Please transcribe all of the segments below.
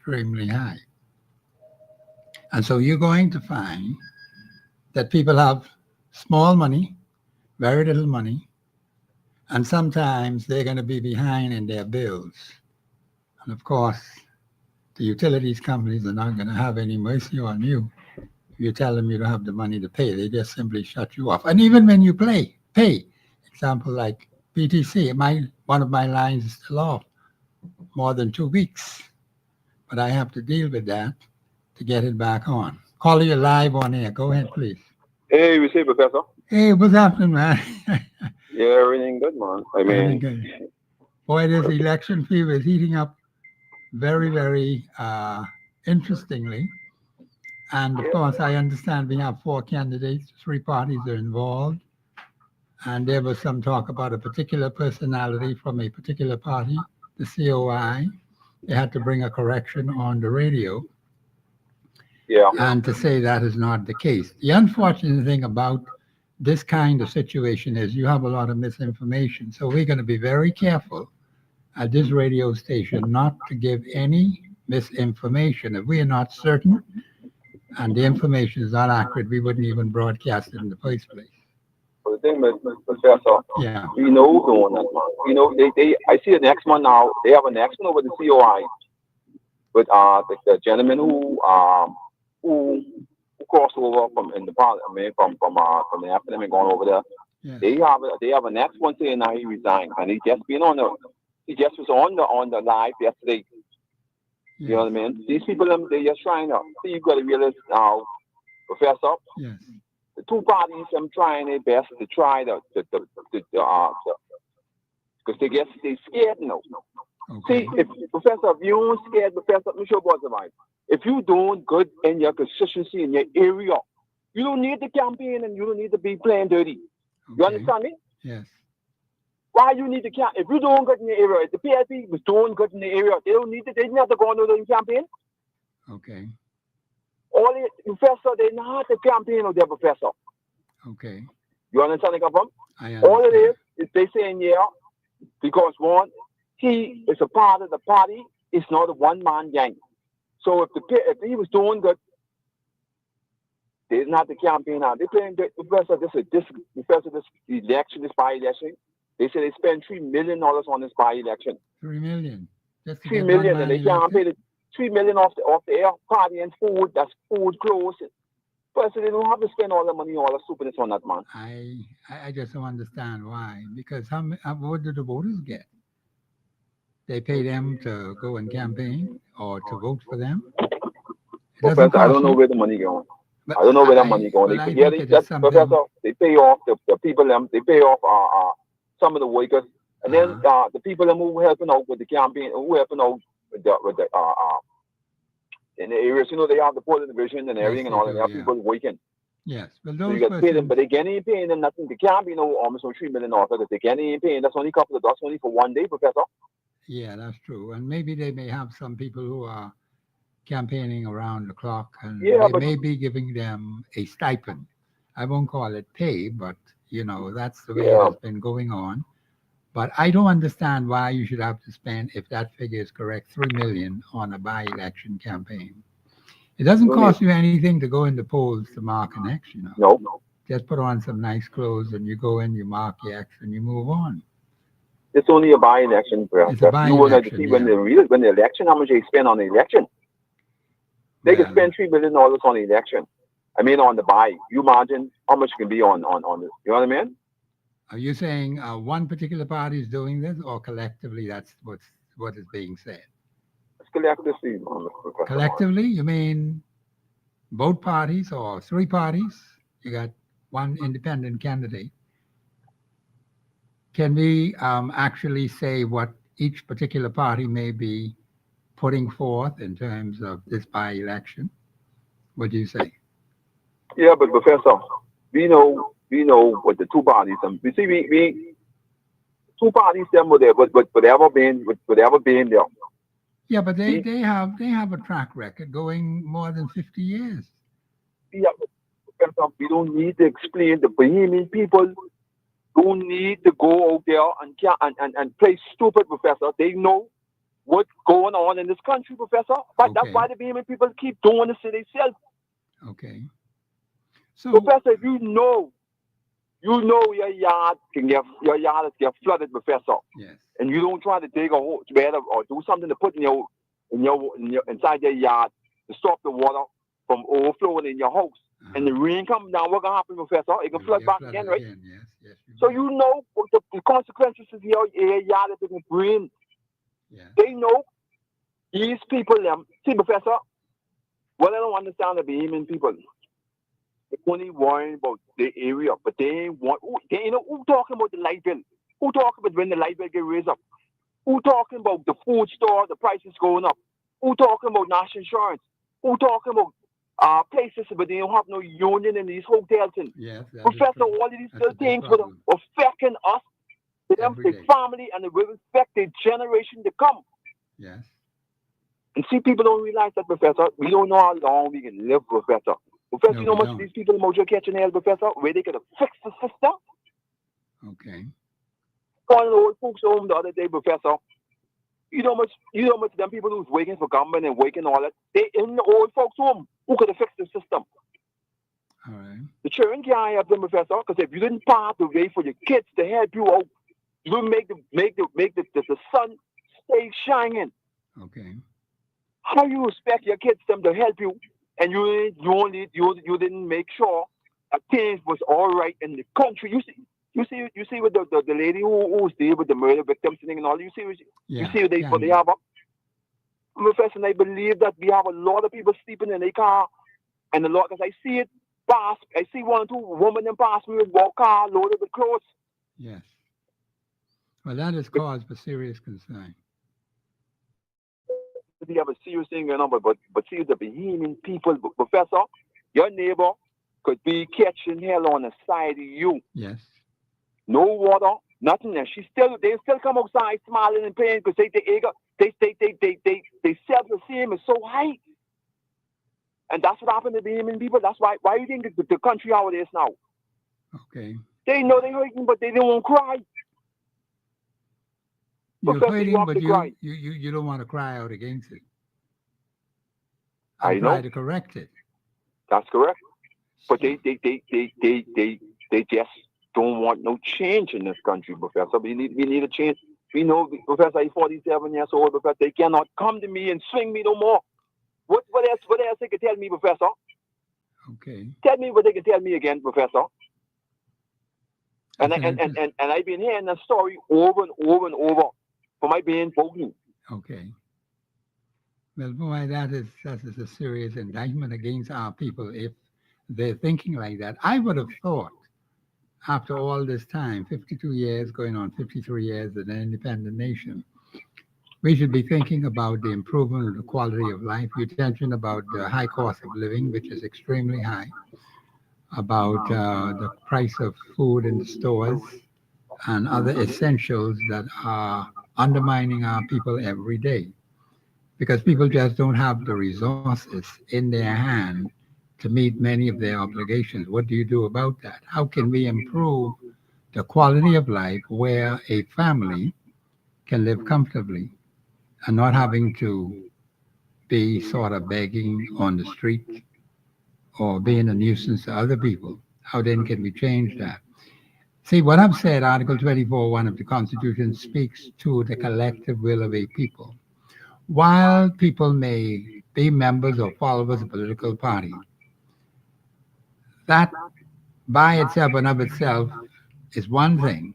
extremely high. And so you're going to find that people have small money, very little money, and sometimes they're going to be behind in their bills. And of course, the utilities companies are not going to have any mercy on you. If you tell them you don't have the money to pay, they just simply shut you off. And even when you pay, example like BTC, one of my lines is still off more than 2 weeks, but I have to deal with that to get it back on. Call you live on air. Go ahead, please. Hey, we say, Professor. Hey, what's happening, man? Yeah, everything good, man. I Very mean, good. Boy, this election fever is heating up very, very interestingly. And of course, I understand we have 4 candidates, 3 parties are involved. And there was some talk about a particular personality from a particular party, the COI. They had to bring a correction on the radio yeah, and to say that is not the case. The unfortunate thing about this kind of situation is you have a lot of misinformation. So we're going to be very careful at this radio station not to give any misinformation. If we are not certain and the information is not accurate, we wouldn't even broadcast it in the first place. but the thing is, Professor, Yeah. we know who's doing that, man. We know, I see the next one now. They have a next one over the COI with the gentleman who crossed over from in the part, I mean, from the academic going over there. Yes. They have a next one saying now he resigned, and he just was on the live yesterday. You know what I mean? These people, they just trying to see. You got to realize now, Professor. Yes. The 2 parties, trying their best to try because they scared now. Okay. See, if Professor, if you don't scared, Professor, I'm sure what's right. If you doing good in your constituency in your area, you don't need to campaign and you don't need to be playing dirty. You understand me? Yes. Why you need to campaign? If you're doing good in the area, if the PLP was doing good in the area, they didn't have to go on the campaign. Okay. All the professor, they not the campaign of their professor. Okay. You understand where I come from? I understand. All it is they saying yeah, because one, he is a part of the party. It's not a one-man gang. So if he was doing good, they didn't have the campaign out. They playing the professor. This election, this by-election. They say they spend $3 million on this by-election. $3 million. Just to $3 get million, one and man they can't pay elected? the $3 million off the air party and food. That's food, clothes. But so they don't have to spend all the money, all the stupidness on that, man. I just don't understand why. Because what do the voters get? They pay them to go and campaign or to vote for them. It doesn't Professor, I cost don't know you. where the money going. But I don't know where that money going. well, I think it is something. Professor, they pay off the people. They pay off some of the workers, and then the people who helping out with the campaign, who helping out with the in the areas. You know, they have the polling division and everything, and all that. They have people working. Yes, but So those you get paid them, persons, but they can't even pay them nothing. They can't be almost $3 million off because they can't even pay. That's only that's only for one day, Professor. yeah, that's true. And maybe they may have some people who are campaigning around the clock and Yeah, they but may be giving them a stipend. I won't call it pay, but that's the way it yeah, has been going on. But I don't understand why you should have to spend, if that figure is correct, $3 million on a by-election campaign. It doesn't you need cost you anything to go in the polls to mark an X. no. Just put on some nice clothes and you go in, you mark the X, and you move on. It's only a by-election, It's a Professor. You will have to by-election, see yeah. when the election, how much they spend on the election. They can Well, spend $3 million on the election. I mean, on the buy. You imagine how much can be on this. You know what I mean? are you saying one particular party is doing this, or collectively that's what is being said? It's collectively, Professor. Collectively, you mean both parties or 3 parties? You got one independent candidate. Can we actually say what each particular party may be putting forth in terms of this by-election? What do you say? Yeah, but Professor, we know what the 2 parties. We see, we 2 parties them with whatever being there. Yeah, but they, We, they have they have a track record going more than 50 years. yeah, Professor, we don't need to explain the Bahamian people. Don't need to go out there and play stupid, Professor. They know what's going on in this country, Professor. But that's Okay. why the Bahamian people keep doing this to themselves. Okay. So, Professor, if you know your yard is get flooded, Professor, yes. and you don't try to dig a hole better or do something to put in your inside your yard to stop the water from overflowing in your house. And the rain comes down, what gonna happen, Professor? It can You'll flood get back flooded again, right? again. Yes, yes. So will. you know what the consequences of your yard is in rain. Yeah. They know these people them. See, Professor, what I don't understand the Bahamian people. They only worrying about the area, but they ain't want. Who talking about the light bill? Who talking about when the light bill get raised up? Who talking about the food store, the prices going up? Who talking about national insurance? Who talking about places but they don't have no union in these hotels? And Yes, that is Professor, true. all of these That's a little big things will problem. affecting us, them, Every the day. family, and it will affect the generation to come. Yes. And see, people don't realize that, Professor. We don't know how long we can live, Professor. Professor, No, you know we how much don't. these people in Mojo catching hell, Professor, where they could have fixed the system? Okay. One of the old folks home the other day, Professor. You know how much them people who's waiting for government and waiting all that, they in the old folks home who could have fixed the system. All right. The children can't help them, Professor, because if you didn't path the way for your kids to help you out, you will make the sun stay shining. Okay. How you expect your kids them to help you, and you didn't make sure that things was all right in the country. You see with the lady who was there with the murder victims and all. You see what Yeah. they Candy. have up. Professor, and I believe that we have a lot of people sleeping in their car, and a lot because I see it pass. I see one or two women in pass me with walk car loaded with clothes. Yes. Well, that is cause for serious concern. We have a serious thing going on, but see the Bahamian people, Professor, your neighbor could be catching hell on the side of you. Yes. No water, nothing. And they still come outside smiling and playing because they self-esteem is so high. And that's what happened to the Bahamian people. That's why you think the country how it is now. Okay. They know they're hurting, but they don't want to cry. You're Professor, you hurting, have but to cry. you don't want to cry out against it I and try know. to correct it. That's correct. But So, they just don't want no change in this country, Professor. We need a change. We know, Professor, I'm 47 years old, Professor. They cannot come to me and swing me no more. What else they can tell me, Professor? okay. Tell me what they can tell me again, Professor. And That's an interest. I've been hearing that story over and over and over from my being voting. Okay. Well, boy, that is a serious indictment against our people if they're thinking like that. I would have thought after all this time, 52 years, going on 53 years as an independent nation, we should be thinking about the improvement of the quality of life. You mentioned about the high cost of living, which is extremely high, about the price of food in the stores and other essentials that are undermining our people every day because people just don't have the resources in their hand to meet many of their obligations. What do you do about that? How can we improve the quality of life where a family can live comfortably and not having to be sort of begging on the street or being a nuisance to other people? How then can we change that? See, what I've said, Article 24, 1 of the Constitution speaks to the collective will of a people. While people may be members or followers of a political party, that by itself and of itself is one thing.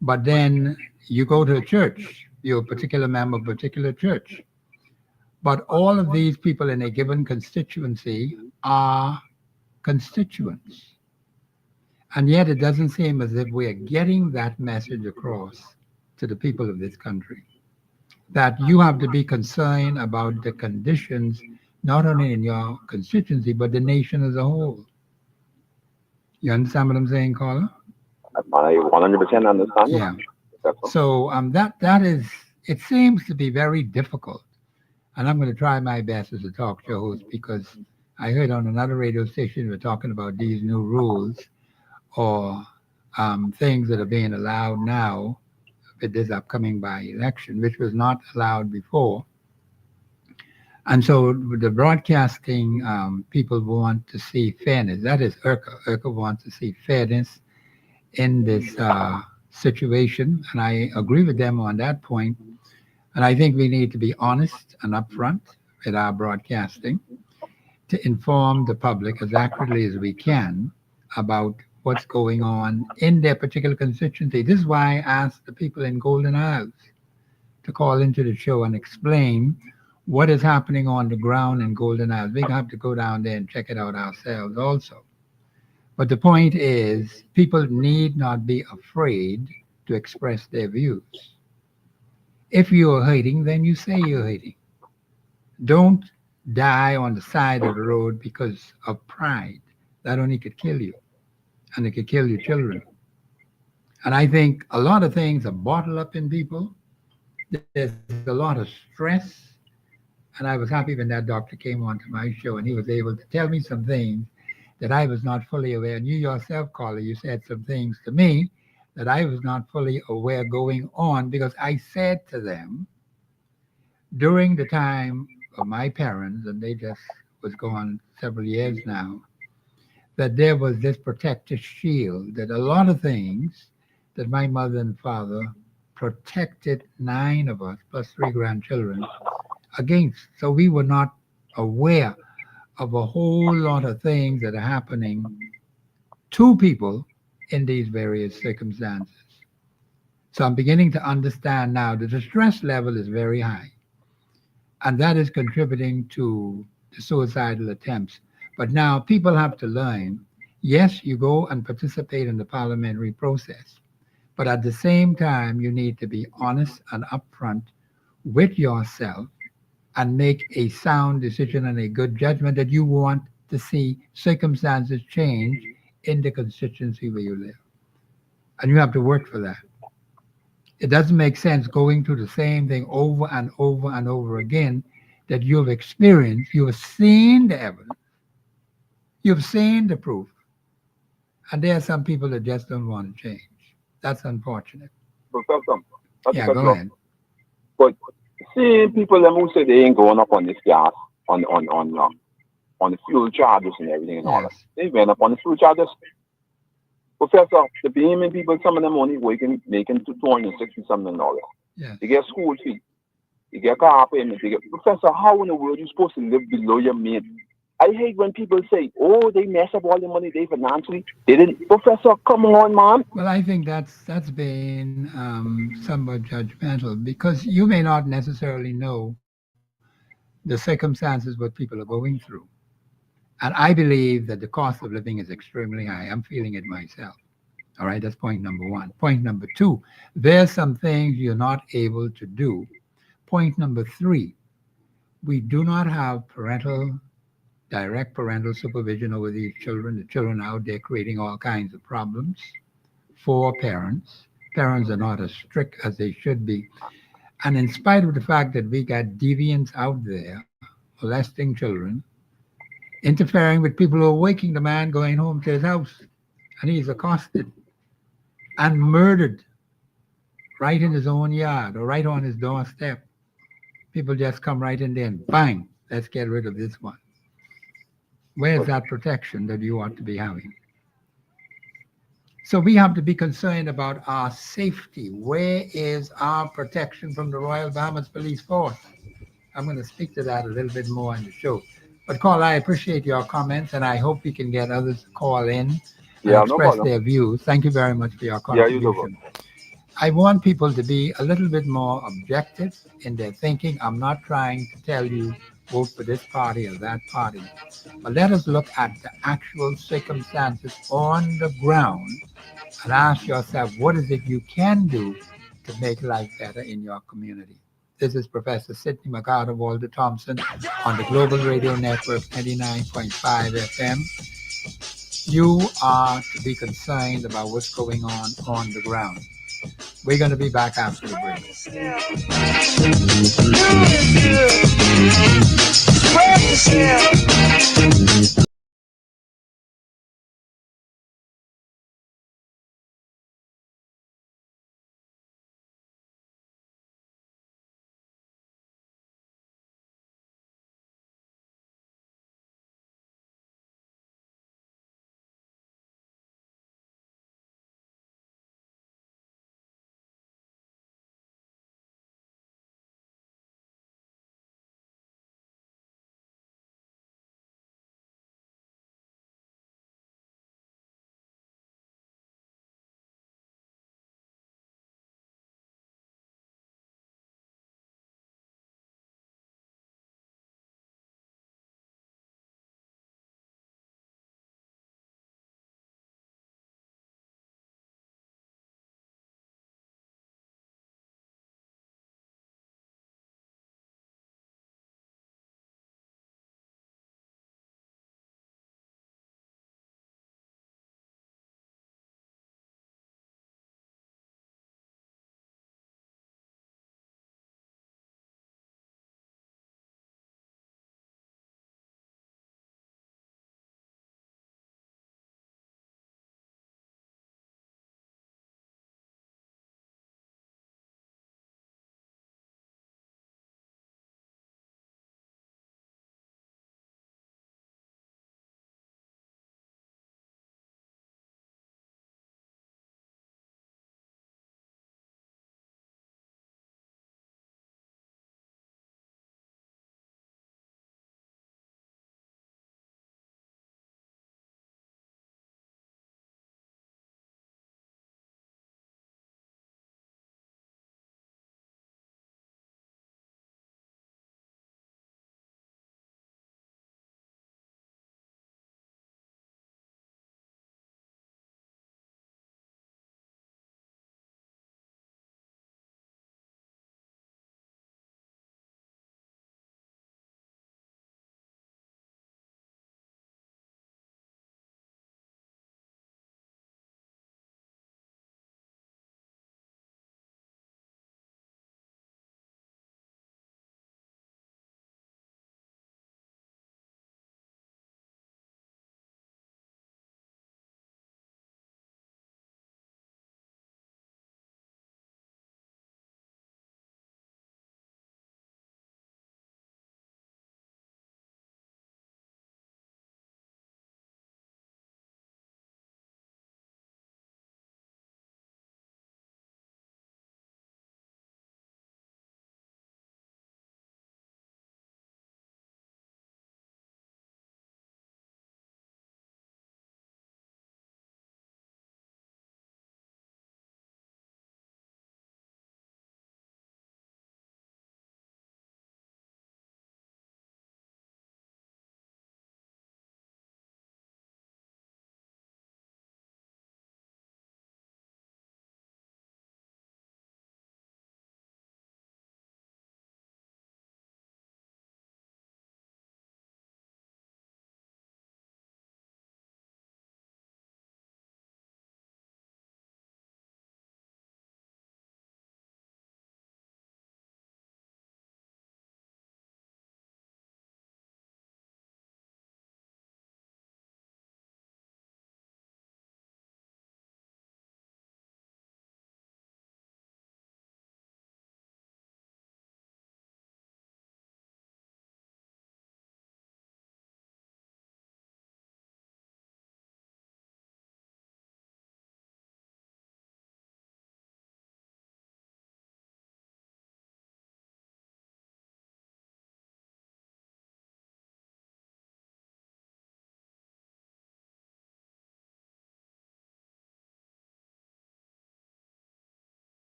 But then you go to a church, you're a particular member of a particular church. But all of these people in a given constituency are constituents. And yet it doesn't seem as if we're getting that message across to the people of this country that you have to be concerned about the conditions, not only in your constituency, but the nation as a whole. You understand what I'm saying, caller? I 100% understand you, Yeah. Professor. So that is, it seems to be very difficult. And I'm going to try my best as a talk show host because I heard on another radio station we're talking about these new rules or things that are being allowed now with this upcoming by-election, which was not allowed before. And so the broadcasting people want to see fairness. That is IRCA. IRCA wants to see fairness in this situation. And I agree with them on that point. And I think we need to be honest and upfront with our broadcasting to inform the public as accurately as we can about what's going on in their particular constituency. This is why I asked the people in Golden Isles to call into the show and explain what is happening on the ground in Golden Isles. We have to go down there and check it out ourselves also. But the point is, people need not be afraid to express their views. If you are hating, then you say you're hating. Don't die on the side of the road because of pride. That only could kill you, and it could kill your children. And I think a lot of things are bottled up in people. There's a lot of stress. And I was happy when that doctor came onto my show and he was able to tell me some things that I was not fully aware. And you yourself, caller, you said some things to me that I was not fully aware going on because I said to them during the time of my parents, and they just was gone several years now, that there was this protective shield, that a lot of things that my mother and father protected 9 of us plus 3 grandchildren against. So we were not aware of a whole lot of things that are happening to people in these various circumstances. So I'm beginning to understand now that the stress level is very high, and that is contributing to the suicidal attempts. But now people have to learn, yes, you go and participate in the parliamentary process, but at the same time, you need to be honest and upfront with yourself and make a sound decision and a good judgment that you want to see circumstances change in the constituency where you live. And you have to work for that. It doesn't make sense going through the same thing over and over and over again that you've experienced. You've seen the evidence. You've seen the proof. And there are some people that just don't want to change. That's unfortunate. Professor, Yeah, go ahead. but seeing people them who say they ain't going up on this gas, on the fuel charges and everything and all that, Yes. they went up on the fuel charges. Professor, the payment people, some of them only making $260-something. Yes. They get school fee, you get car payment. Professor, how in the world are you supposed to live below your mate? I hate when people say, "Oh, they mess up all the money they financially." They didn't. Professor, come on, man. Well, I think that's been somewhat judgmental because you may not necessarily know the circumstances what people are going through. And I believe that the cost of living is extremely high. I'm feeling it myself. All right, that's point number 1. Point number 2, there's some things you're not able to do. Point number 3, we do not have direct parental supervision over these children. The children out there creating all kinds of problems for parents. Parents are not as strict as they should be. And in spite of the fact that we got deviants out there molesting children, interfering with people who are waking the man going home to his house, and he's accosted and murdered right in his own yard or right on his doorstep. People just come right in there and bang, let's get rid of this one. Where's that protection that you ought to be having? So we have to be concerned about our safety. Where is our protection from the Royal Bahamas Police Force? I'm going to speak to that a little bit more in the show. But Carl, I appreciate your comments, and I hope we can get others to call in and Yeah, no express problem. their views. Thank you very much for your Yeah, you go. contribution. I want people to be a little bit more objective in their thinking. I'm not trying to tell you vote for this party or that party, but let us look at the actual circumstances on the ground and ask yourself, what is it you can do to make life better in your community? This is Professor Sidney McCarter, Walter Thompson on the Global Radio Network 99.5 FM. You are to be concerned about what's going on the ground. We're going to be back after the break.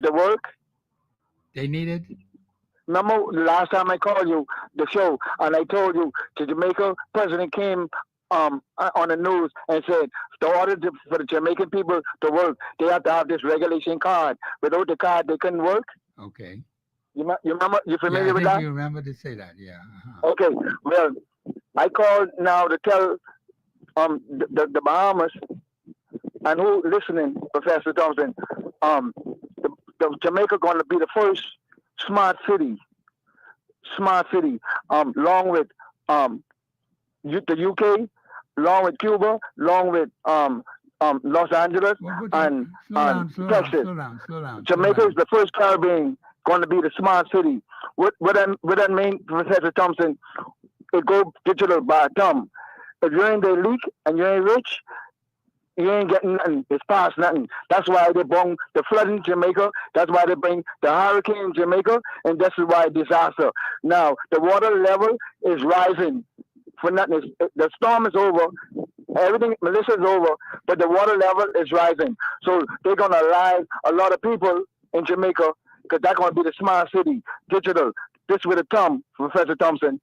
the work. They needed. Remember the last time I called you, the show, and I told you the Jamaica president came on the news and said the order for the Jamaican people to work, they have to have this regulation card. Without the card, they couldn't work. Okay. You remember? You Yeah, familiar I with think that? you remember to say that. Yeah. Uh-huh. Okay. Well, I called now to tell the Bahamas and who listening, Professor Thompson, the Jamaica going to be the first smart city, along with the UK, along with Cuba, along with Los Angeles Well, and Texas. slow down. Jamaica is the first Caribbean going to be the smart city. What that mean, Professor Thompson? It go digital by a thumb. If you ain't the elite and you ain't rich, you ain't getting nothing. It's past nothing. That's why they bring the flood in Jamaica. That's why they bring the hurricane in Jamaica, and this is why disaster. Now the water level is rising for nothing. The storm is over. Everything, Melissa's over, but the water level is rising. So they're gonna allow a lot of people in Jamaica because that's gonna be the smart city, digital. This with a thumb, Professor Thompson.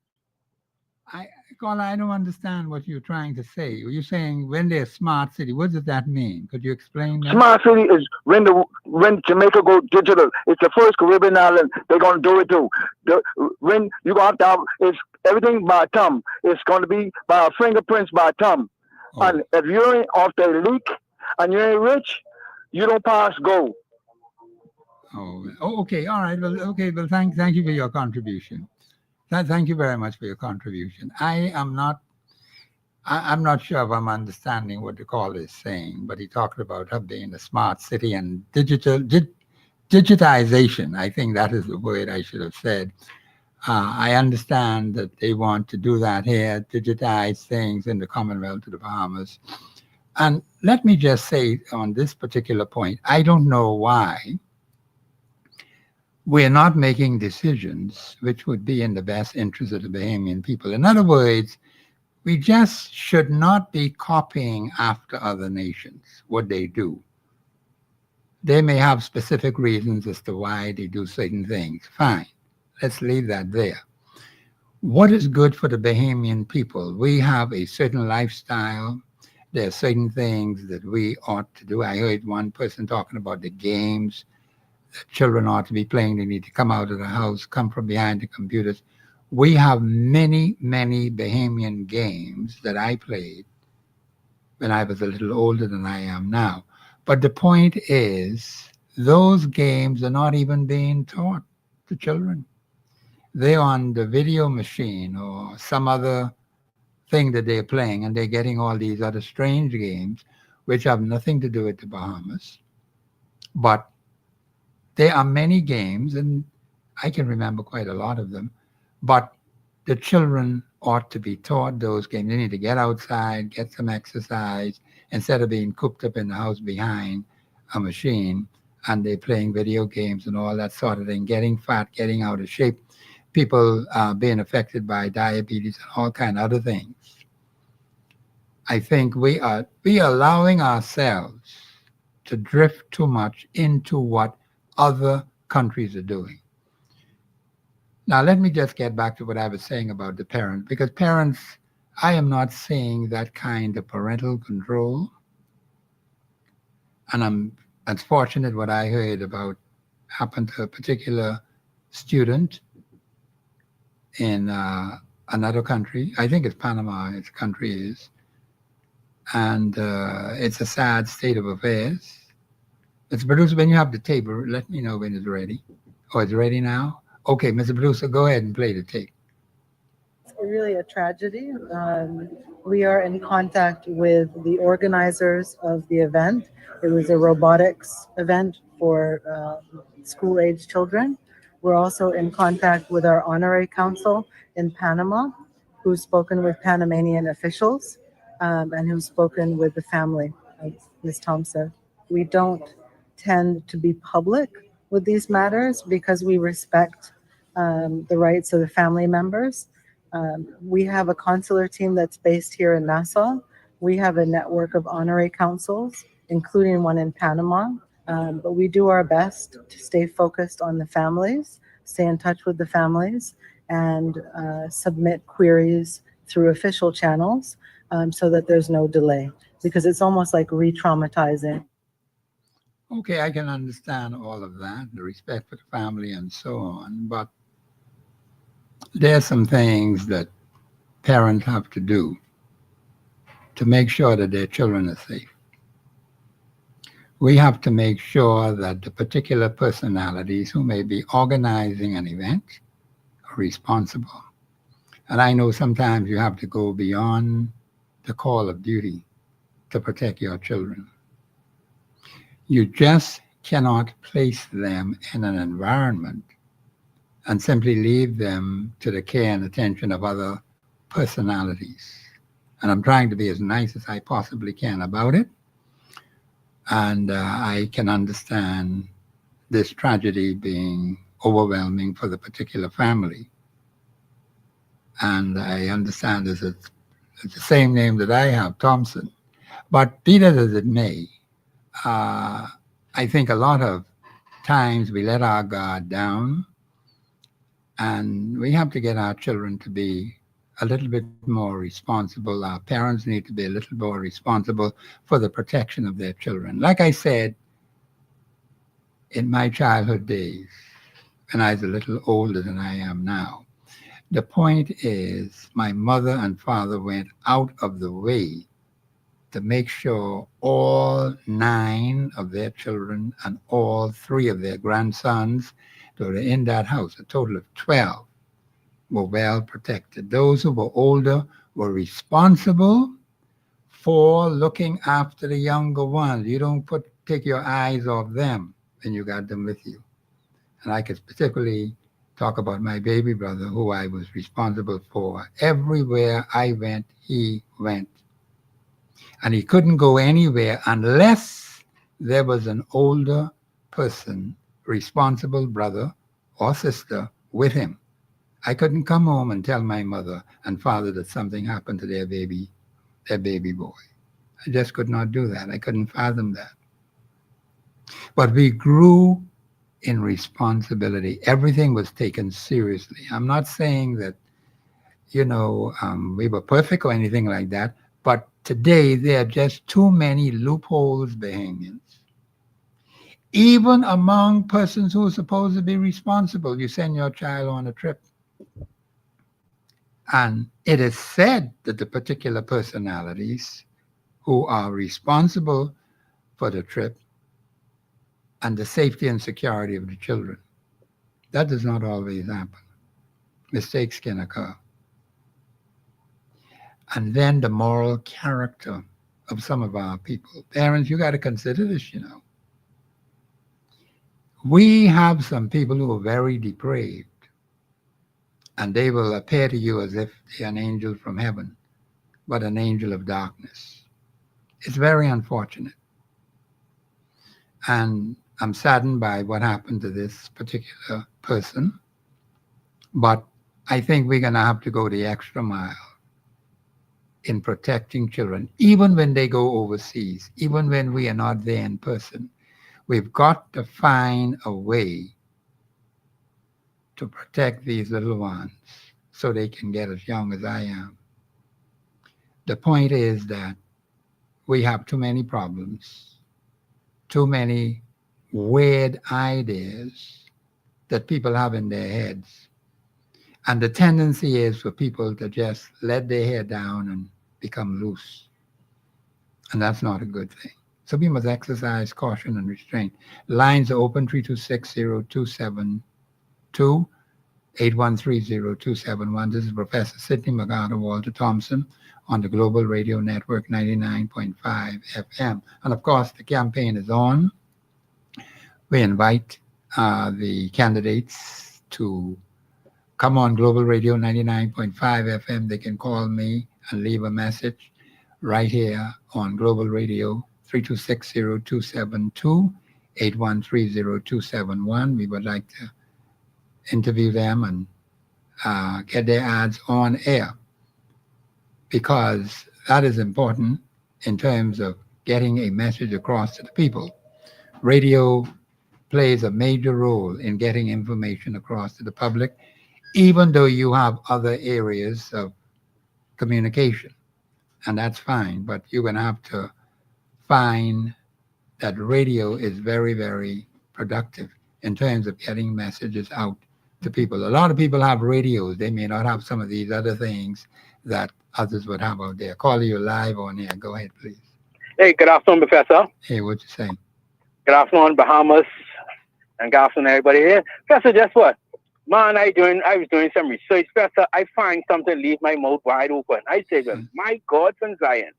Carla, I don't understand what you're trying to say. You're saying when they're smart city, what does that mean? Could you explain that? Smart city is when Jamaica go digital. It's the first Caribbean island. They're gonna do it too. When you go to have it's everything by thumb. It's gonna be by fingerprints by thumb. Oh. And if you ain't off the elite and you ain't rich, you don't pass go. Oh, okay. All right. Well, okay. Well, thank you for your contribution. Thank you very much for your contribution. I'm not sure if I'm understanding what the caller is saying, but he talked about her being a smart city and digitization. I think that is the word I should have said. I understand that they want to do that here, digitize things in the Commonwealth of the Bahamas. And let me just say on this particular point, I don't know why we're not making decisions which would be in the best interest of the Bahamian people. In other words, we just should not be copying after other nations, what they do. They may have specific reasons as to why they do certain things. Fine, let's leave that there. What is good for the Bahamian people? We have a certain lifestyle. There are certain things that we ought to do. I heard one person talking about the games children ought to be playing. They need to come out of the house, come from behind the computers. We have many, many Bahamian games that I played when I was a little older than I am now. But the point is, those games are not even being taught to children. They're on the video machine or some other thing that they're playing, and they're getting all these other strange games which have nothing to do with the Bahamas. But there are many games, and I can remember quite a lot of them, but the children ought to be taught those games. They need to get outside, get some exercise, instead of being cooped up in the house behind a machine, and they're playing video games and all that sort of thing, getting fat, getting out of shape, people being affected by diabetes and all kind of other things. I think we are allowing ourselves to drift too much into what other countries are doing. Now, let me just get back to what I was saying about the parents, because parents, I am not seeing that kind of parental control. And it's fortunate what I heard about happened to a particular student in another country. I think it's Panama, its country is. And it's a sad state of affairs. Mr. Producer, when you have the tape, let me know when it's ready. Oh, it's ready now? Okay, Mr. Producer, go ahead and play the tape. It's really a tragedy. We are in contact with the organizers of the event. It was a robotics event for school-age children. We're also in contact with our honorary council in Panama, who's spoken with Panamanian officials and who's spoken with the family of Ms. Thompson. We don't tend to be public with these matters because we respect the rights of the family members. We have a consular team that's based here in Nassau. We have a network of honorary councils, including one in Panama, But we do our best to stay focused on the families, stay in touch with the families, and submit queries through official channels so that there's no delay, because it's almost like re-traumatizing. Okay, I can understand all of that, the respect for the family and so on, but there's some things that parents have to do to make sure that their children are safe. We have to make sure that the particular personalities who may be organizing an event are responsible. And I know sometimes you have to go beyond the call of duty to protect your children. You just cannot place them in an environment and simply leave them to the care and attention of other personalities. And I'm trying to be as nice as I possibly can about it. And I can understand this tragedy being overwhelming for the particular family. And I understand it's the same name that I have, Thompson. But be that as it may, I think a lot of times we let our guard down, and we have to get our children to be a little bit more responsible. Our parents need to be a little more responsible for the protection of their children. Like I said, in my childhood days, when I was a little older than I am now, the point is my mother and father went out of the way to make sure all 9 of their children and all 3 of their grandsons that were in that house, a total of 12, were well protected. Those who were older were responsible for looking after the younger ones. You don't take your eyes off them when you got them with you. And I could particularly talk about my baby brother, who I was responsible for. Everywhere I went, he went. And he couldn't go anywhere unless there was an older person, responsible brother or sister, with him. I couldn't come home and tell my mother and father that something happened to their baby boy. I just could not do that. I couldn't fathom that. But we grew in responsibility. Everything was taken seriously. I'm not saying that, we were perfect or anything like that, but today there are just too many loopholes, Bahamians. Even among persons who are supposed to be responsible, you send your child on a trip. And it is said that the particular personalities who are responsible for the trip and the safety and security of the children, that does not always happen. Mistakes can occur. And then the moral character of some of our people. Parents, you got to consider this, We have some people who are very depraved, and they will appear to you as if they're an angel from heaven, but an angel of darkness. It's very unfortunate. And I'm saddened by what happened to this particular person, but I think we're going to have to go the extra mile in protecting children, even when they go overseas, even when we are not there in person. We've got to find a way to protect these little ones so they can get as young as I am. The point is that we have too many problems, too many weird ideas that people have in their heads. And the tendency is for people to just let their hair down and become loose. And that's not a good thing. So we must exercise caution and restraint. Lines are open 326-0272, 813-0271. This is Professor Sidney McArthur Walter Thompson on the Global Radio Network 99.5 FM. And of course, the campaign is on. We invite the candidates to come on Global Radio 99.5 FM. They can call me and leave a message right here on Global Radio 326-0272, 813-0271. We would like to interview them and get their ads on air, because that is important in terms of getting a message across to the people. radio plays a major role in getting information across to the public, even though you have other areas of communication. And that's fine, but you're going to have to find that radio is very, very productive in terms of getting messages out to people. A lot of people have radios. They may not have some of these other things that others would have out there. Call you live on here. Go ahead, please. Hey, good afternoon, Professor. Hey, what you saying? Good afternoon, Bahamas, and good afternoon, everybody here. Professor, guess what? Man, I was doing some research, Professor. I find something leave my mouth wide open. I say, well, my God from Zion.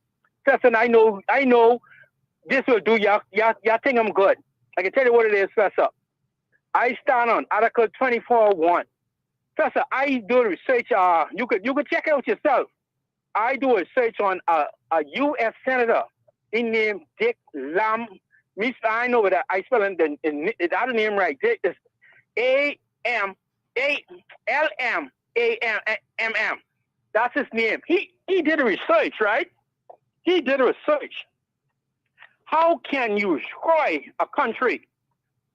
Professor, I know this will do y'all think I'm good. I can tell you what it is, Professor. I stand on Article 24.1. Professor, I do research. You could check it out yourself. I do a search on a U.S. Senator. He named Dick Lam. I know that I spell the other name right. Dick is A-M-A-L-M-A-M-M. That's his name. He did a research, right? He did a research. How can you destroy a country?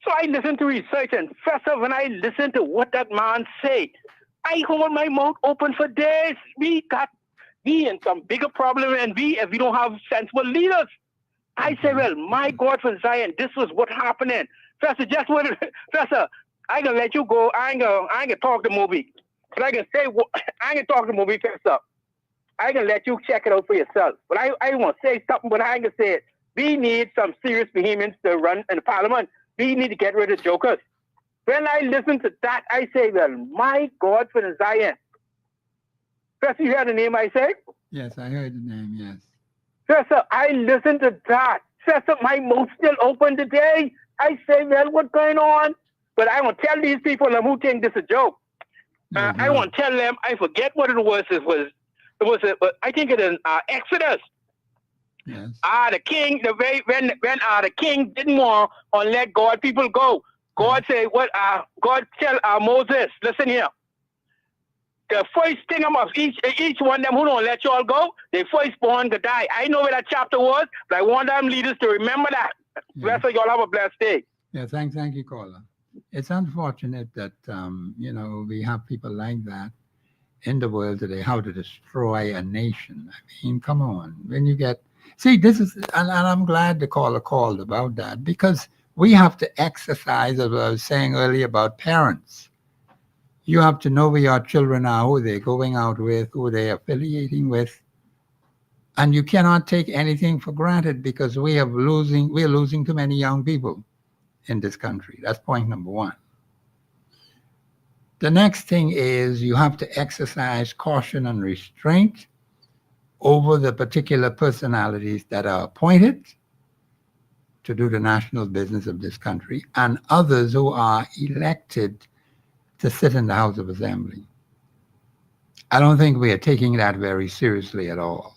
So I listened to research, and Professor, when I listened to what that man said, I hold my mouth open for days. We in some bigger problem, and if we don't have sensible leaders. I say, well, my God from Zion, this was what happening. Professor, Professor, I gonna let you go. I ain't gonna talk the movie. But I can say, I ain't gonna talk the movie, Professor. I can let you check it out for yourself. But I want to say something, but I ain't gonna say it. We need some serious behemoths to run in the parliament. We need to get rid of jokers. When I listen to that, I say, well, my God from Zion. Professor, you heard the name I said? Yes, I heard the name, yes. Professor, I listened to that. Professor, my mouth still open today. I say, well, what's going on? But I want to tell these people who think this is a joke. I want to tell them, I forget what it was. I think it is Exodus. Yes. The king, when the king didn't want to let God people go. God said, God tell Moses, listen here. The first thing of each one of them who don't let you all go, they firstborn to die. I know where that chapter was, but I want them leaders to remember that. Yeah. Rest of y'all have a blessed day. Yeah, thank you, caller. It's unfortunate that we have people like that in the world today. How to destroy a nation? I mean, come on. When you get this is, and I'm glad the caller called about that, because we have to exercise, as I was saying earlier about parents. You have to know where your children are, who they're going out with, who they're affiliating with. And you cannot take anything for granted, because we're losing too many young people in this country. That's point number one. The next thing is you have to exercise caution and restraint over the particular personalities that are appointed to do the national business of this country, and others who are elected to sit in the House of Assembly. I don't think we are taking that very seriously at all.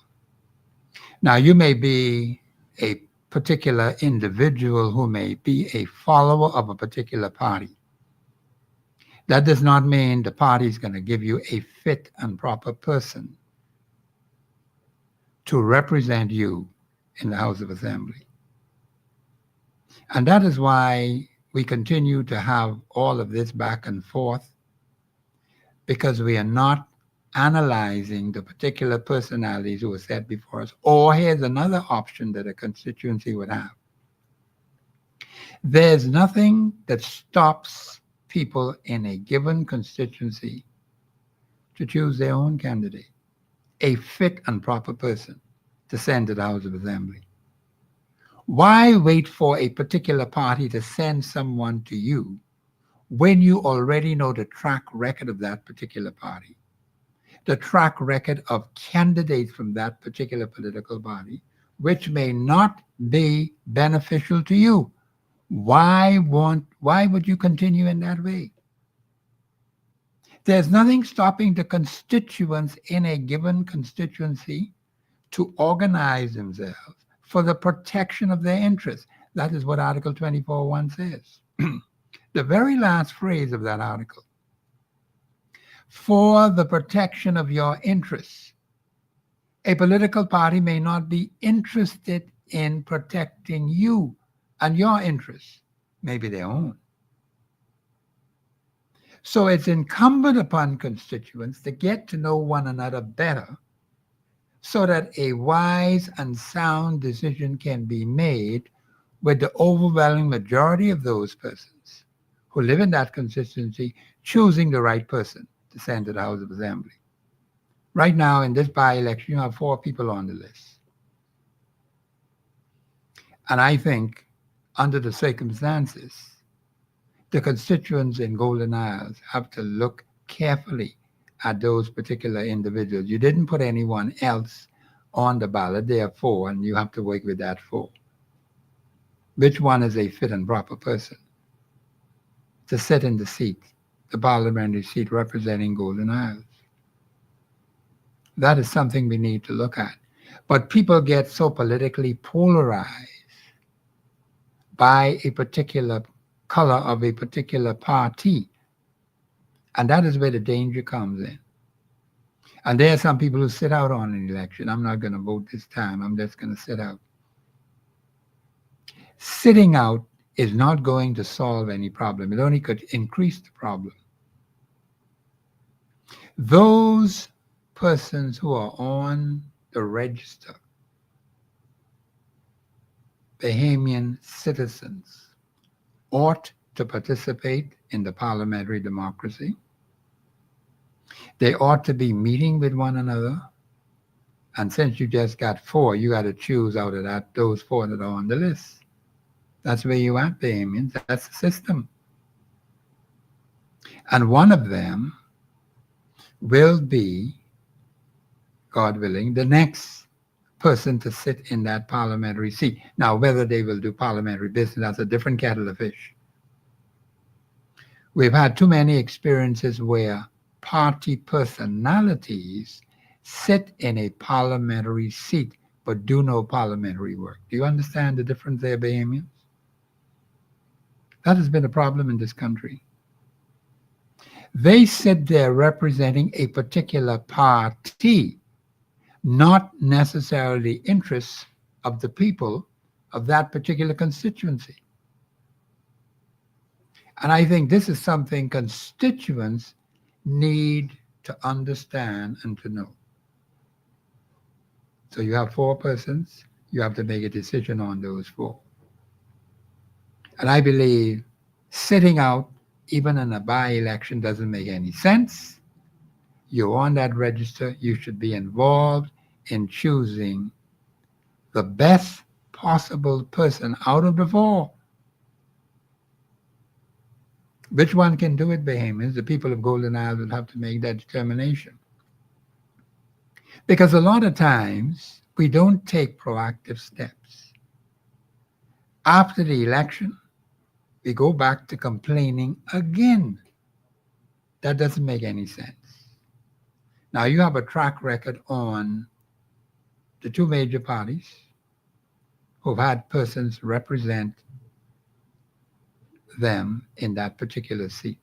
Now, you may be a particular individual who may be a follower of a particular party. That does not mean the party is going to give you a fit and proper person to represent you in the House of Assembly. And that is why we continue to have all of this back and forth, because we are not analyzing the particular personalities who are set before us. Or here's another option that a constituency would have. There's nothing that stops people in a given constituency to choose their own candidate, a fit and proper person to send to the House of Assembly. Why wait for a particular party to send someone to you when you already know the track record of that particular party, the track record of candidates from that particular political party, which may not be beneficial to you? Why would you continue in that way? There's nothing stopping the constituents in a given constituency to organize themselves for the protection of their interests. That is what Article 24.1 says. The very last phrase of that article. For the protection of your interests. A political party may not be interested in protecting you, and your interests may be their own. So it's incumbent upon constituents to get to know one another better so that a wise and sound decision can be made with the overwhelming majority of those persons who live in that constituency choosing the right person to send to the House of Assembly. Right now, in this by-election, you have 4 people on the list. And I think, under the circumstances, the constituents in Golden Isles have to look carefully at those particular individuals. You didn't put anyone else on the ballot. There are 4, and you have to work with that 4. Which one is a fit and proper person to sit in the seat, the parliamentary seat representing Golden Isles? That is something we need to look at. But people get so politically polarized by a particular color of a particular party. And that is where the danger comes in. And there are some people who sit out on an election. I'm not going to vote this time. I'm just going to sit out. Sitting out is not going to solve any problem. It only could increase the problem. Those persons who are on the register, Bahamian citizens, ought to participate in the parliamentary democracy. They ought to be meeting with one another. And since you just got 4, you got to choose out of that those 4 that are on the list. That's where you are, Bahamians. That's the system. And one of them will be, God willing, the next person to sit in that parliamentary seat. Now, whether they will do parliamentary business, that's a different kettle of fish. We've had too many experiences where party personalities sit in a parliamentary seat but do no parliamentary work. Do you understand the difference there, Bahamians? That has been a problem in this country. They sit there representing a particular party, not necessarily interests of the people of that particular constituency. And I think this is something constituents need to understand and to know. So you have 4 persons, you have to make a decision on those 4. And I believe sitting out, even in a by-election, doesn't make any sense. You're on that register, you should be involved in choosing the best possible person out of the 4. Which one can do it, Bahamians? The people of Golden Isles will have to make that determination. Because a lot of times, we don't take proactive steps. After the election, we go back to complaining again. That doesn't make any sense. Now, you have a track record on the 2 major parties who've had persons represent them in that particular seat.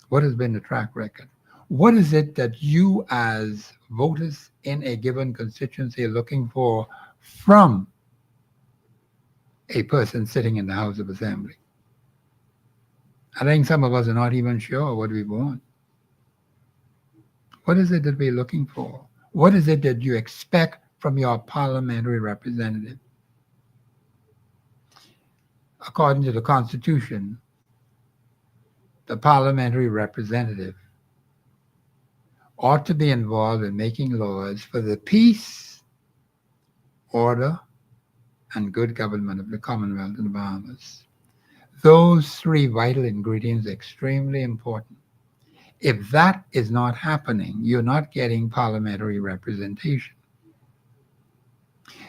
What has been the track record? What is it that you as voters in a given constituency are looking for from a person sitting in the House of Assembly? I think some of us are not even sure what we want. What is it that we're looking for? What is it that you expect from your parliamentary representative? According to the Constitution, the parliamentary representative ought to be involved in making laws for the peace, order, and good government of the Commonwealth of the Bahamas. Those 3 vital ingredients are extremely important. If that is not happening, you're not getting parliamentary representation.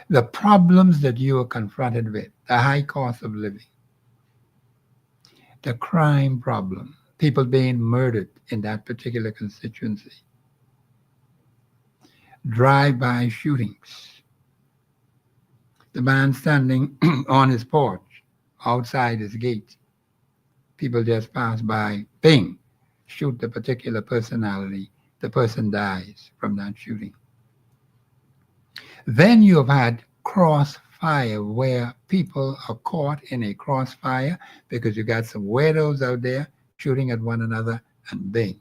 The problems that you are confronted with, the high cost of living, the crime problem, people being murdered in that particular constituency, drive-by shootings, the man standing on his porch, outside his gate, people just pass by, bing, shoot the particular personality, the person dies from that shooting. Then you have had cross crossfire where people are caught in a crossfire because you got some weirdos out there shooting at one another and bing,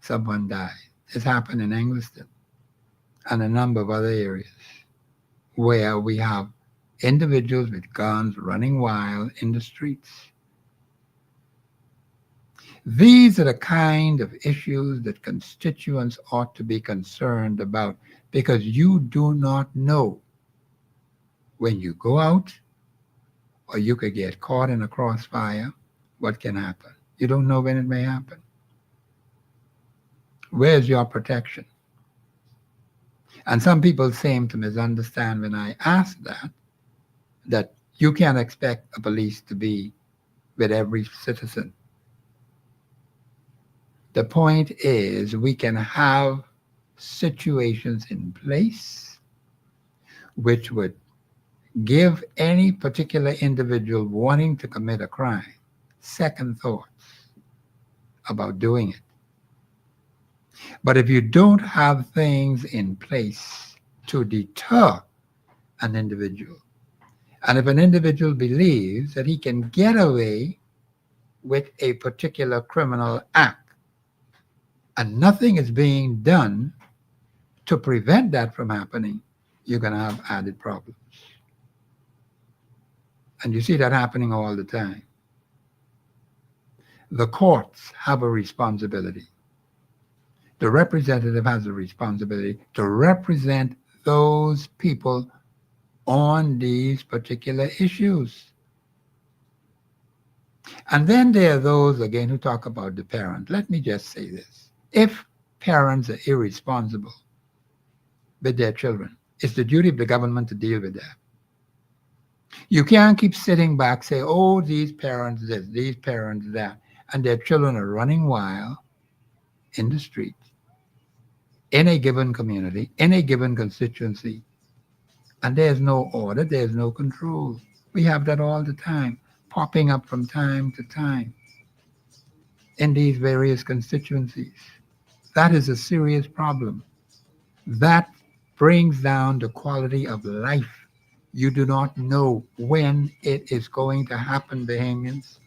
someone died. This happened in Engliston and a number of other areas where we have individuals with guns running wild in the streets. These are the kind of issues that constituents ought to be concerned about because you do not know when you go out or you could get caught in a crossfire, what can happen? You don't know when it may happen. Where's your protection? And some people seem to misunderstand when I ask that you can't expect a police to be with every citizen. The point is we can have situations in place which would give any particular individual wanting to commit a crime second thoughts about doing it. But if you don't have things in place to deter an individual, and if an individual believes that he can get away with a particular criminal act and nothing is being done to prevent that from happening, you're going to have added problems. And you see that happening all the time. The courts have a responsibility. The representative has a responsibility to represent those people on these particular issues. And then there are those, again, who talk about the parent. Let me just say this. If parents are irresponsible with their children, it's the duty of the government to deal with that. You can't keep sitting back, say, oh, these parents this, these parents that, and their children are running wild in the streets, in a given community, in a given constituency, and there's no order, there's no control. We have that all the time, popping up from time to time in these various constituencies. That is a serious problem. That brings down the quality of life. You do not know when it is going to happen, Bahamians,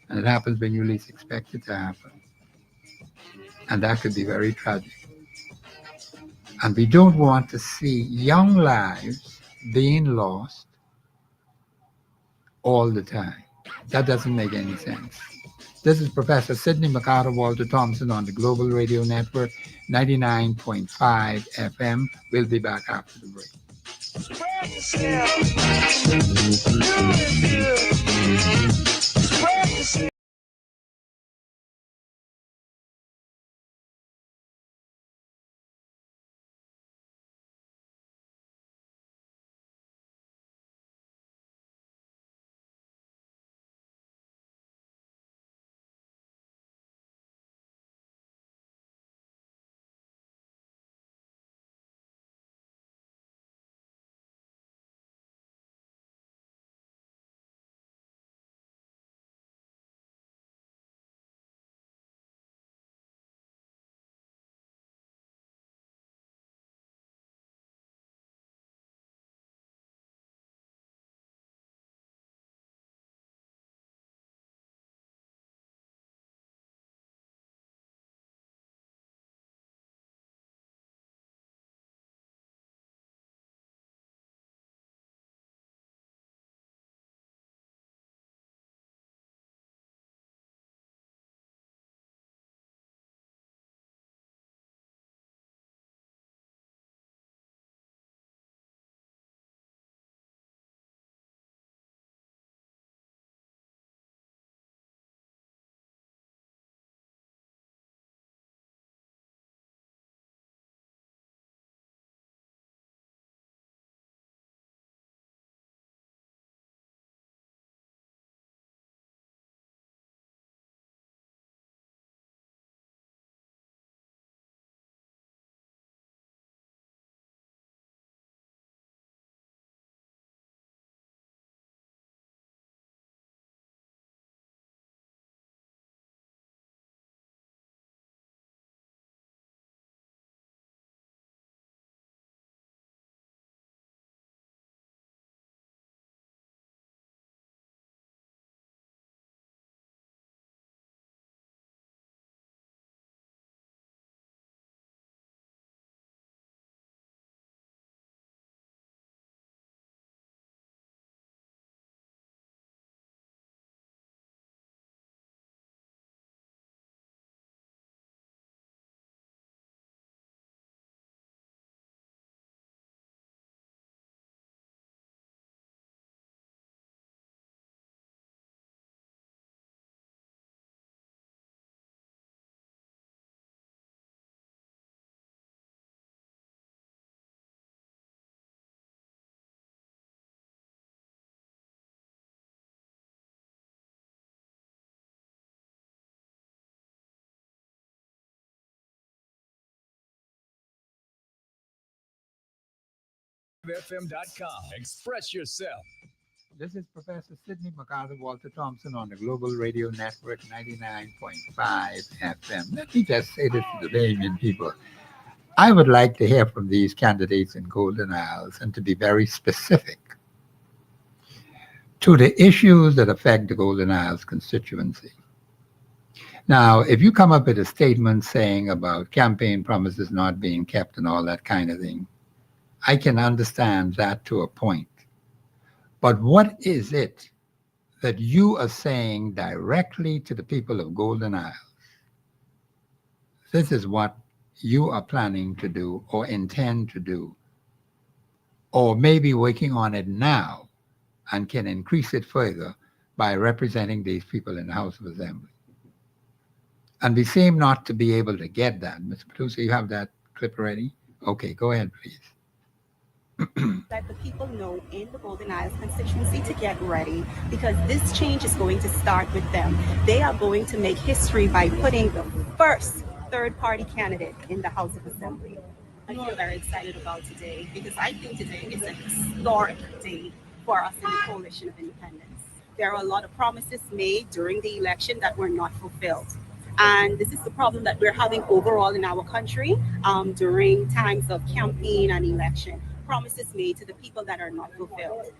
and it happens when you least expect it to happen. And that could be very tragic. And we don't want to see young lives being lost all the time. That doesn't make any sense. This is Professor Sidney McCarter Walter Thompson on the Global Radio Network, 99.5 FM. We'll be back after the break. Spread the FM.com. Express yourself. This is Professor Sidney MacArthur Walter Thompson on the Global Radio Network 99.5 FM. Let me just say this to the Bahamian people. I would like to hear from these candidates in Golden Isles and to be very specific to the issues that affect the Golden Isles constituency. Now, if you come up with a statement saying about campaign promises not being kept and all that kind of thing, I can understand that to a point. But what is it that you are saying directly to the people of Golden Isles? This is what you are planning to do or intend to do, or maybe working on it now and can increase it further by representing these people in the House of Assembly. And we seem not to be able to get that. Mr. Producer, you have that clip ready? Okay, go ahead, please. Let the people know in the Golden Isles constituency to get ready, because this change is going to start with them. They are going to make history by putting the first third-party candidate in the House of Assembly. I feel very excited about today because I think today is an historic day for us in the Coalition of Independence. There are a lot of promises made during the election that were not fulfilled. And this is the problem that we're having overall in our country during times of campaign and election. Promises made to the people that are not fulfilled.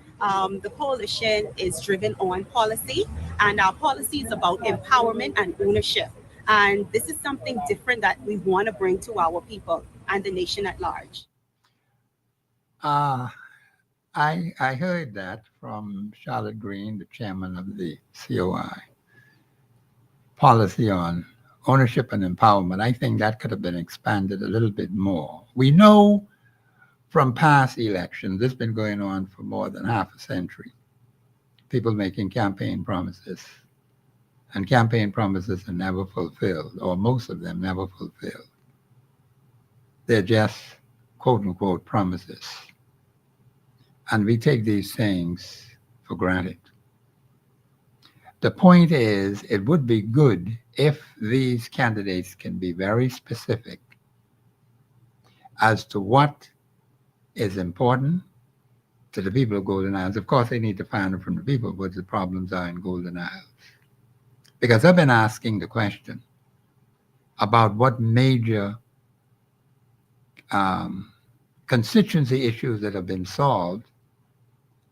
The coalition is driven on policy, and our policy is about empowerment and ownership. And this is something different that we want to bring to our people and the nation at large. I heard that from Charlotte Green, the chairman of the COI. Policy on ownership and empowerment. I think that could have been expanded a little bit more. We know from past elections, this has been going on for more than half a century. People making campaign promises, and campaign promises are never fulfilled, or most of them never fulfilled. They're just quote unquote promises. And we take these things for granted. The point is, it would be good if these candidates can be very specific as to what is important to the people of Golden Isles. Of course, they need to find out from the people what the problems are in Golden Isles. Because I've been asking the question about what major constituency issues that have been solved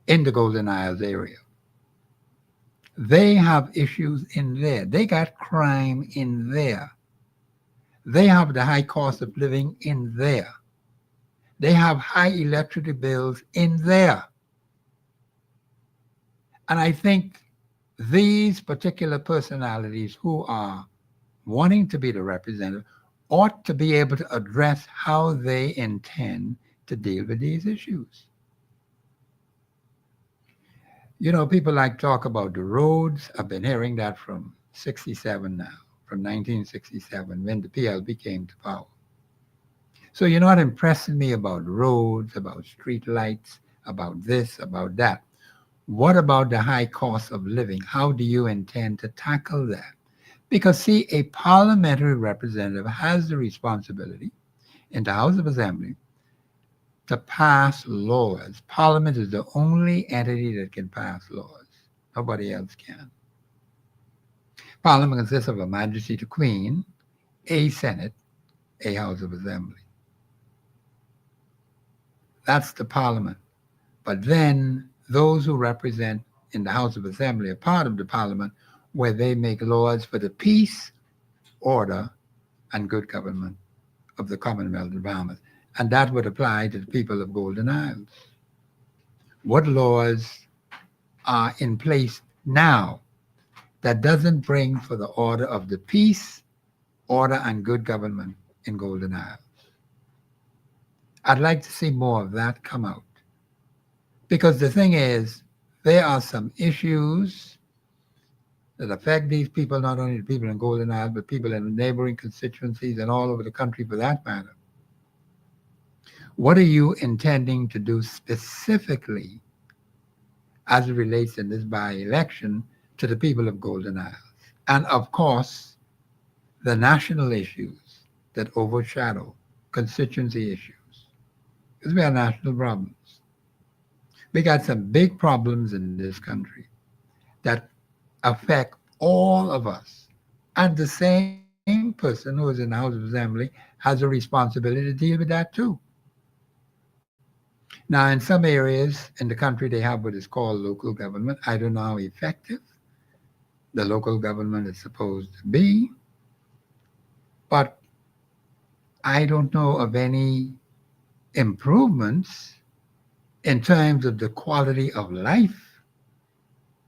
in the Golden Isles area. They have issues in there. They got crime in there. They have the high cost of living in there. They have high electricity bills in there. And I think these particular personalities who are wanting to be the representative ought to be able to address how they intend to deal with these issues. You know, people like talk about the roads. I've been hearing that from 67 now, from 1967, when the PLP came to power. So you're not impressing me about roads, about street lights, about this, about that. What about the high cost of living? How do you intend to tackle that? Because, see, a parliamentary representative has the responsibility in the House of Assembly to pass laws. Parliament is the only entity that can pass laws. Nobody else can. Parliament consists of a Majesty the Queen, a Senate, a House of Assembly. That's the Parliament. But then those who represent in the House of Assembly are part of the Parliament, where they make laws for the peace, order, and good government of the Commonwealth of the Bahamas. And that would apply to the people of Golden Isles. What laws are in place now that doesn't bring for the order of the peace, order, and good government in Golden Isles? I'd like to see more of that come out. Because the thing is, there are some issues that affect these people, not only the people in Golden Isles, but people in the neighboring constituencies and all over the country for that matter. What are you intending to do specifically as it relates in this by-election to the people of Golden Isles? And of course, the national issues that overshadow constituency issues. Because we have national problems. We got some big problems in this country that affect all of us. And the same person who is in the House of Assembly has a responsibility to deal with that too. Now, in some areas in the country, they have what is called local government. I don't know how effective the local government is supposed to be, but I don't know of any improvements in terms of the quality of life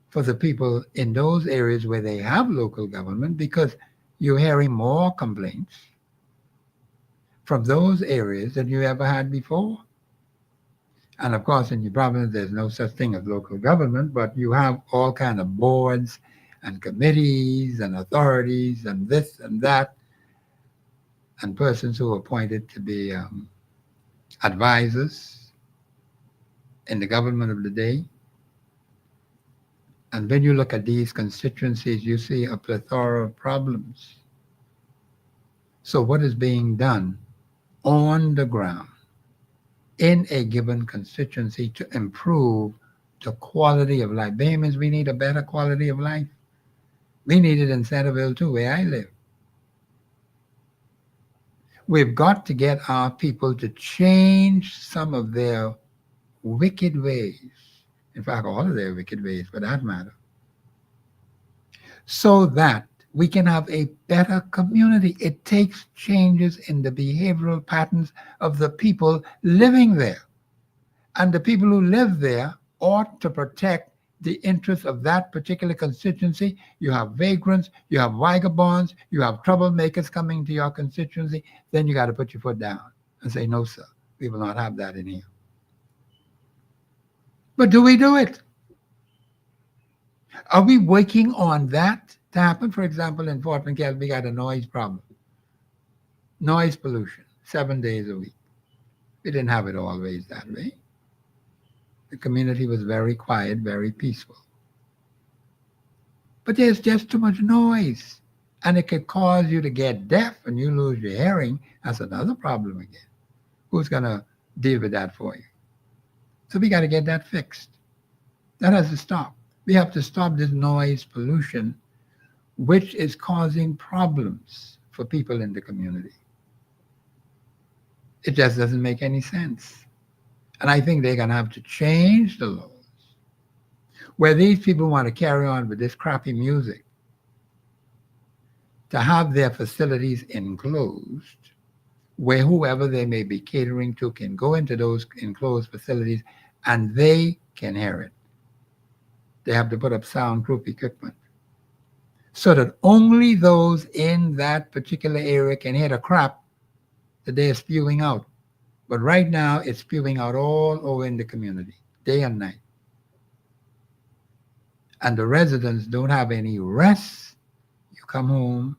for the people in those areas where they have local government, because you're hearing more complaints from those areas than you ever had before. And of course, in your province, there's no such thing as local government, but you have all kind of boards and committees and authorities and this and that, and persons who are appointed to be advisors in the government of the day. And when you look at these constituencies, you see a plethora of problems. So what is being done on the ground in a given constituency to improve the quality of life? Bahamians, we need a better quality of life. We need it in Centerville too, where I live. We've got to get our people to change some of their wicked ways. In fact, all of their wicked ways for that matter. So that we can have a better community. It takes changes in the behavioral patterns of the people living there. And the people who live there ought to protect the interests of that particular constituency. You have vagrants, you have vagabonds, you have troublemakers coming to your constituency, then you got to put your foot down and say, no, sir, we will not have that in here. But do we do it? Are we working on that to happen? For example, in Fort McKell, we got a noise problem. Noise pollution, 7 days a week. We didn't have it always that way. The community was very quiet, very peaceful. But there's just too much noise. And it could cause you to get deaf and you lose your hearing. That's another problem again. Who's going to deal with that for you? So we got to get that fixed. That has to stop. We have to stop this noise pollution, which is causing problems for people in the community. It just doesn't make any sense. And I think they're going to have to change the laws where these people want to carry on with this crappy music, to have their facilities enclosed, where whoever they may be catering to can go into those enclosed facilities and they can hear it. They have to put up soundproof equipment so that only those in that particular area can hear the crap that they're spewing out. But right now, it's spewing out all over in the community, day and night. And the residents don't have any rest. You come home,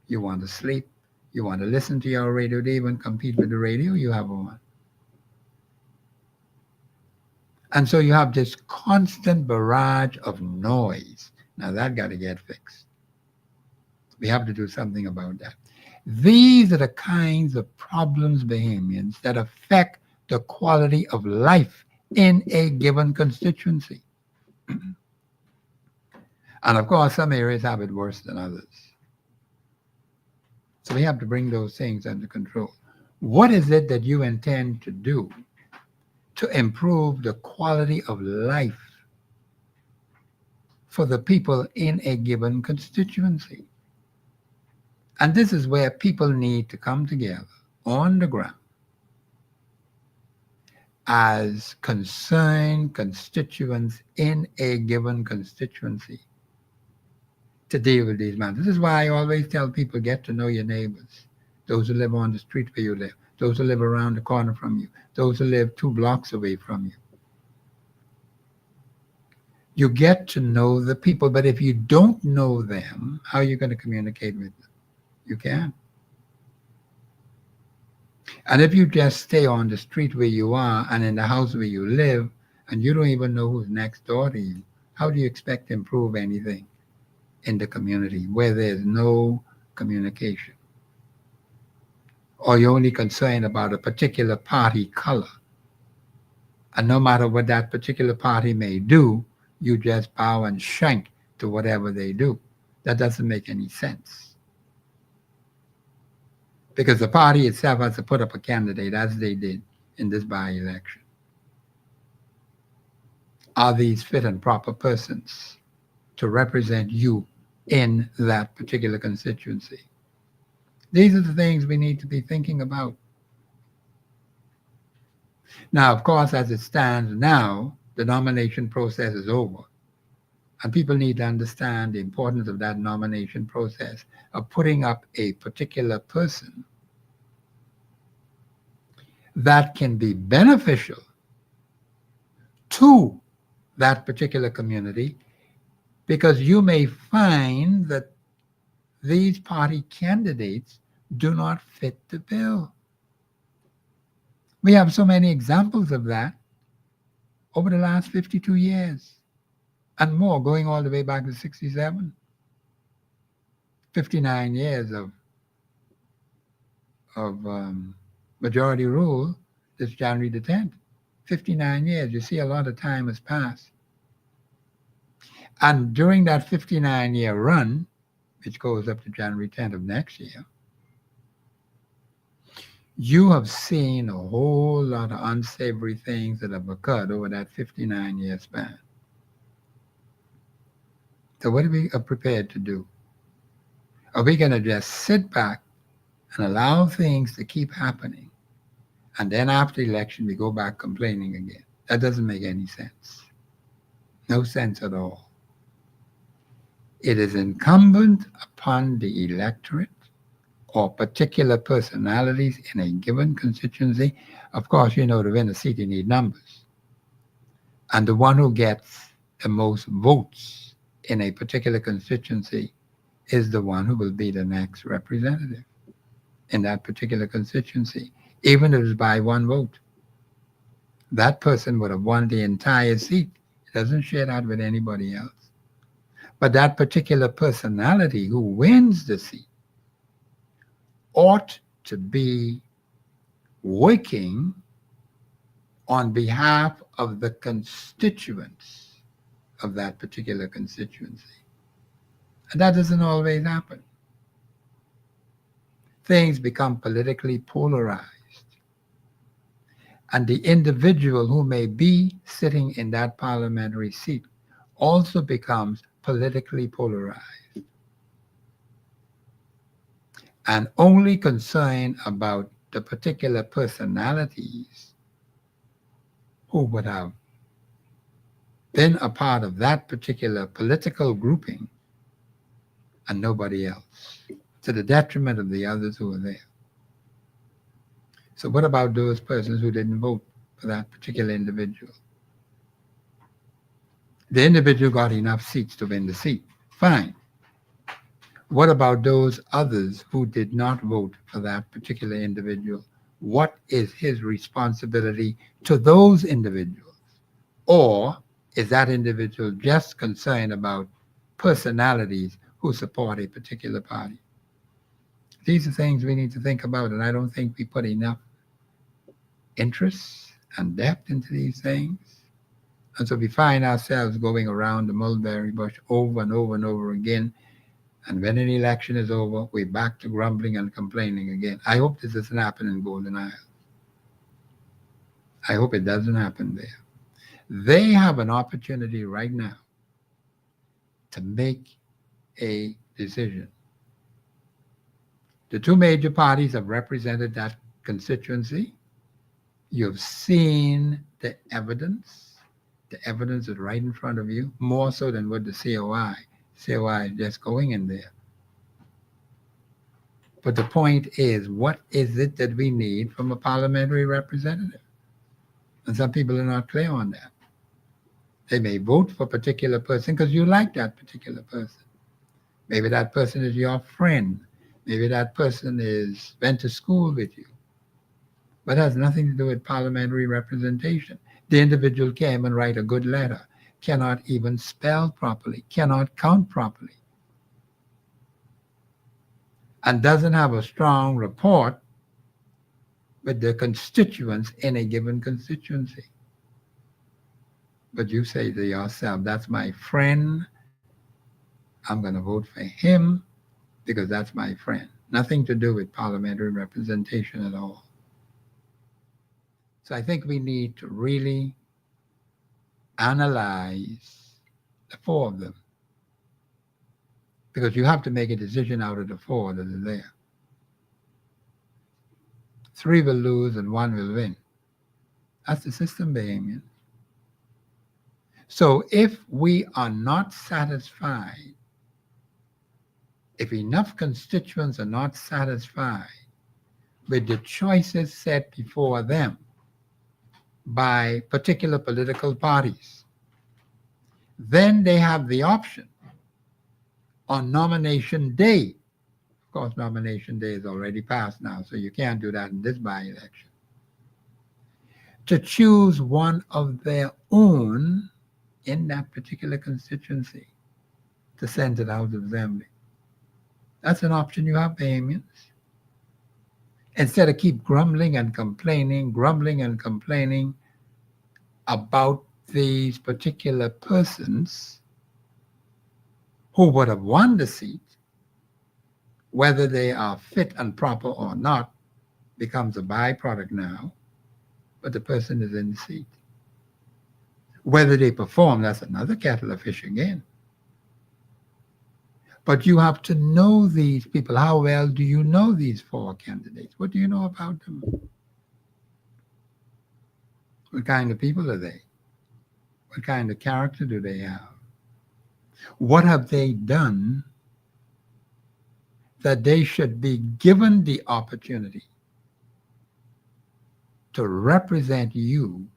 you want to sleep, you want to listen to your radio, they even compete with the radio you have on. And so you have this constant barrage of noise. Now that got to get fixed. We have to do something about that. These are the kinds of problems, Bahamians, that affect the quality of life in a given constituency. And of course, some areas have it worse than others. So we have to bring those things under control. What is it that you intend to do to improve the quality of life for the people in a given constituency? And this is where people need to come together on the ground as concerned constituents in a given constituency to deal with these matters. This is why I always tell people, get to know your neighbors, those who live on the street where you live, those who live around the corner from you, those who live 2 blocks away from you. You get to know the people, but if you don't know them, how are you going to communicate with them? You can't. And if you just stay on the street where you are and in the house where you live, and you don't even know who's next door to you, how do you expect to improve anything in the community where there's no communication? Or you're only concerned about a particular party color And no matter what that particular party may do, you just bow and shrink to whatever they do. That doesn't make any sense. Because the party itself has to put up a candidate, as they did in this by-election. Are these fit and proper persons to represent you in that particular constituency? These are the things we need to be thinking about. Now, of course, as it stands now, the nomination process is over. And people need to understand the importance of that nomination process, of putting up a particular person that can be beneficial to that particular community, because you may find that these party candidates do not fit the bill. We have so many examples of that over the last 52 years and more, going all the way back to 67. 59 years of majority rule this January the 10th. 59 years. You see, a lot of time has passed. And during that 59-year run, which goes up to January 10th of next year, you have seen a whole lot of unsavory things that have occurred over that 59-year span. So what are we prepared to do? Are we going to just sit back and allow things to keep happening, and then after the election we go back complaining again? That doesn't make any sense. No sense at all. It is incumbent upon the electorate or particular personalities in a given constituency. Of course, you know, to win a seat you need numbers. And the one who gets the most votes in a particular constituency is the one who will be the next representative in that particular constituency, even if it's by one vote. That person would have won the entire seat. It doesn't share that with anybody else. But that particular personality who wins the seat ought to be working on behalf of the constituents of that particular constituency. And that doesn't always happen. Things become politically polarized. And the individual who may be sitting in that parliamentary seat also becomes politically polarized and only concerned about the particular personalities who would have been a part of that particular political grouping and nobody else, to the detriment of the others who were there. So what about those persons who didn't vote for that particular individual? The individual got enough seats to win the seat. Fine. What about those others who did not vote for that particular individual? What is his responsibility to those individuals? Or is that individual just concerned about personalities who support a particular party? These are things we need to think about, and I don't think we put enough interest and depth into these things. And so we find ourselves going around the mulberry bush over and over and over again. And when an election is over, we're back to grumbling and complaining again. I hope this doesn't happen in Golden Isle. I hope it doesn't happen there. They have an opportunity right now to make a decision. The two major parties have represented that constituency. You've seen the evidence. The evidence is right in front of you, more so than what the COI. COI is just going in there. But the point is, what is it that we need from a parliamentary representative? And some people are not clear on that. They may vote for a particular person because you like that particular person. Maybe that person is your friend. Maybe that person went to school with you. But it has nothing to do with parliamentary representation. The individual came and write a good letter, cannot even spell properly, cannot count properly, and doesn't have a strong rapport with the constituents in a given constituency. But you say to yourself, that's my friend. I'm going to vote for him because that's my friend. Nothing to do with parliamentary representation at all. So I think we need to really analyze the four of them, because you have to make a decision out of the four that are there. 3 will lose and 1 will win. That's the system behavior. So if we are not satisfied, if enough constituents are not satisfied with the choices set before them by particular political parties, then they have the option on nomination day. Of course, nomination day is already passed now, so you can't do that in this by-election, to choose one of their own in that particular constituency to send to the House of Assembly. That's an option you have, Bahamians. Instead of keep grumbling and complaining about these particular persons who would have won the seat, whether they are fit and proper or not becomes a byproduct now, but the person is in the seat. Whether they perform, that's another kettle of fish again. But you have to know these people. How well do you know these 4 candidates? What do you know about them? What kind of people are they? What kind of character do they have? What have they done that they should be given the opportunity to represent you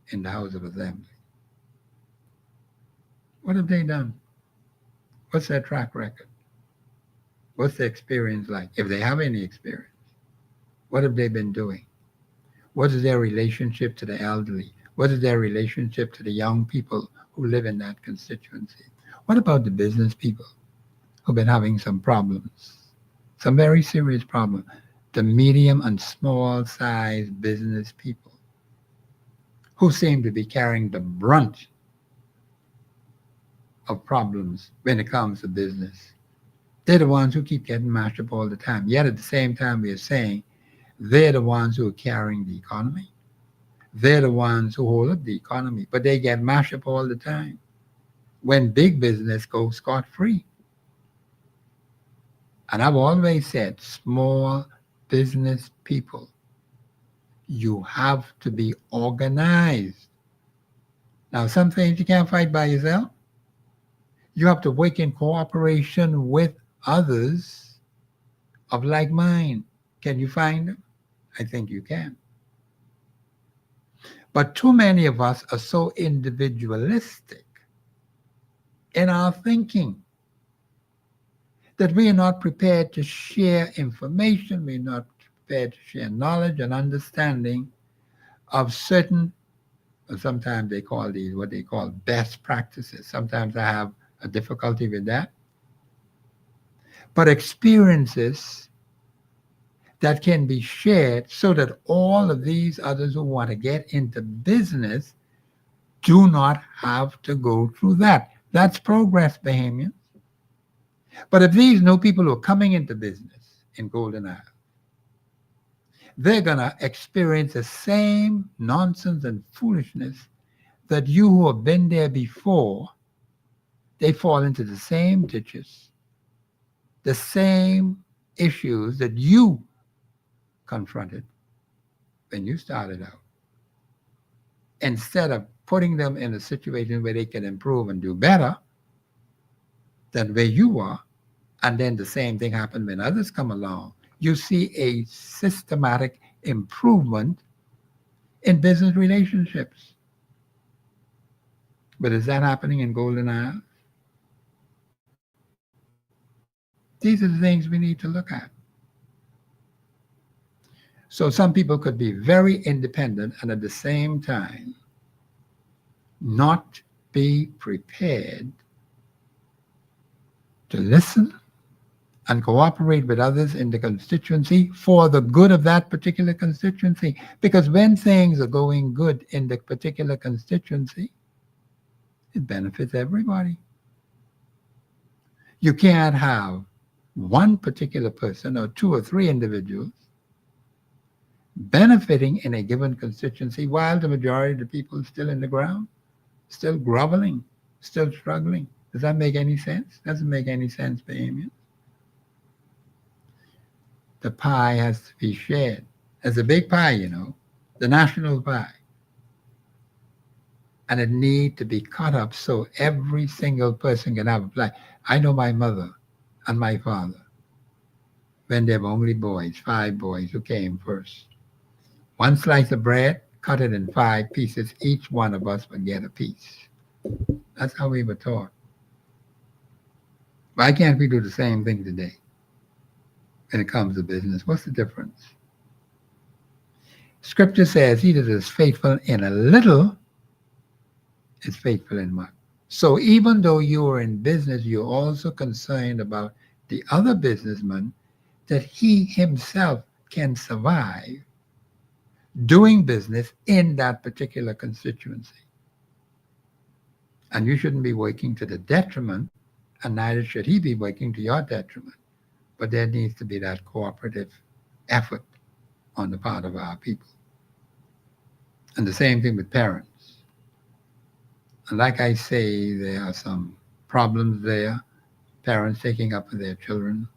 in the House of Assembly? What have they done? What's their track record? What's their experience like? If they have any experience, what have they been doing? What is their relationship to the elderly? What is their relationship to the young people who live in that constituency? What about the business people who've been having some problems, some very serious problems? The medium and small size business people who seem to be carrying the brunt of problems when it comes to business. They're the ones who keep getting mashed up all the time. Yet at the same time, we are saying they're the ones who are carrying the economy. They're the ones who hold up the economy, but they get mashed up all the time when big business goes scot-free. And I've always said, small business people, you have to be organized. Now, some things you can't fight by yourself. You have to work in cooperation with others of like mind. Can you find them? I think you can. But too many of us are so individualistic in our thinking that we are not prepared to share information. We're not prepared to share knowledge and understanding of certain, sometimes they call these what they call best practices. Sometimes I have a difficulty with that. But experiences that can be shared so that all of these others who want to get into business do not have to go through that. That's progress, Bahamians. But if these new people who are coming into business in Golden Isle, they're going to experience the same nonsense and foolishness that you who have been there before. They fall into the same ditches, the same issues that you confronted when you started out. Instead of putting them in a situation where they can improve and do better than where you are, and then the same thing happens when others come along, you see a systematic improvement in business relationships. But is that happening in Golden Isle? These are the things we need to look at. So some people could be very independent and at the same time not be prepared to listen and cooperate with others in the constituency for the good of that particular constituency. Because when things are going good in the particular constituency, It benefits everybody. You can't have one particular person or two or three individuals benefiting in a given constituency while the majority of the people are still in the ground, still groveling, still struggling. Does that make any sense? Doesn't make any sense, Bahamian. The pie has to be shared. There's a big pie, you know, the national pie. And it need to be cut up so every single person can have a play. I know my mother and my father, when they were only boys, 5 boys who came first. One slice of bread, cut it in 5 pieces. Each one of us would get a piece. That's how we were taught. Why can't we do the same thing today when it comes to business? What's the difference? Scripture says, he that is faithful in a little is faithful in much. So even though you are in business, you're also concerned about the other businessman, that he himself can survive doing business in that particular constituency. And you shouldn't be working to the detriment, and neither should he be working to your detriment. But there needs to be that cooperative effort on the part of our people. And the same thing with parents. And like I say, there are some problems there, parents taking up for their children.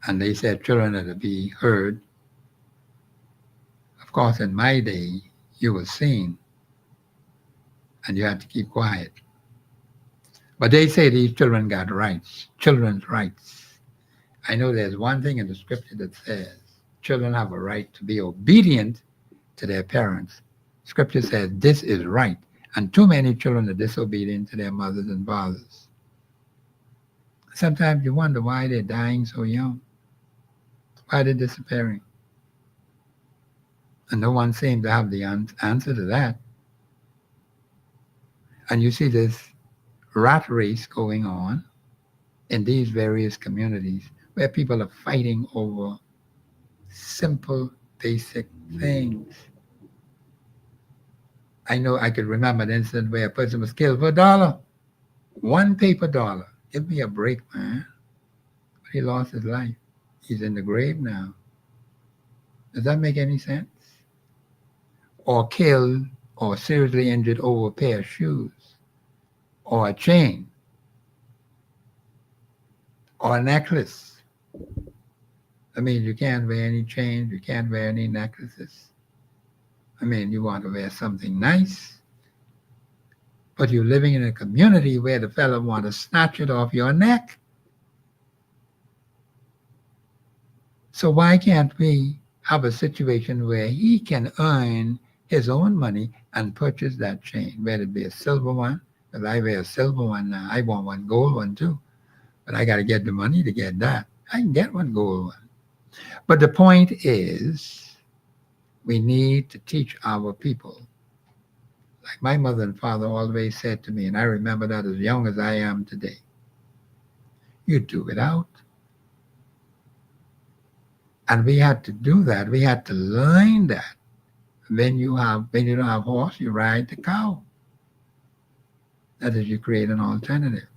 And they said children are to be heard. Of course, in my day, you were seen, and you had to keep quiet. But they say these children got rights, children's rights. I know there's one thing in the scripture that says children have a right to be obedient to their parents. Scripture says this is right, and too many children are disobedient to their mothers and fathers. Sometimes you wonder why they're dying so young, why they're disappearing. And no one seems to have the answer to that. And you see this rat race going on in these various communities where people are fighting over simple, basic things. I know I could remember an incident where a person was killed for $1, one paper dollar. Give me a break, man. But he lost his life. He's in the grave now. Does that make any sense? Or killed or seriously injured over a pair of shoes, or a chain, or a necklace. I mean, you can't wear any chains, you can't wear any necklaces. I mean, you want to wear something nice, but you're living in a community where the fellow want to snatch it off your neck. So why can't we have a situation where he can earn his own money and purchase that chain, whether it be a silver one, because I wear a silver one now. I want one gold one too, but I got to get the money to get that. I can get one gold one. But the point is, we need to teach our people. Like my mother and father always said to me, and I remember that as young as I am today, you do it out. And we had to do that. We had to learn that. When you don't have horse, you ride the cow. That is, you create an alternative.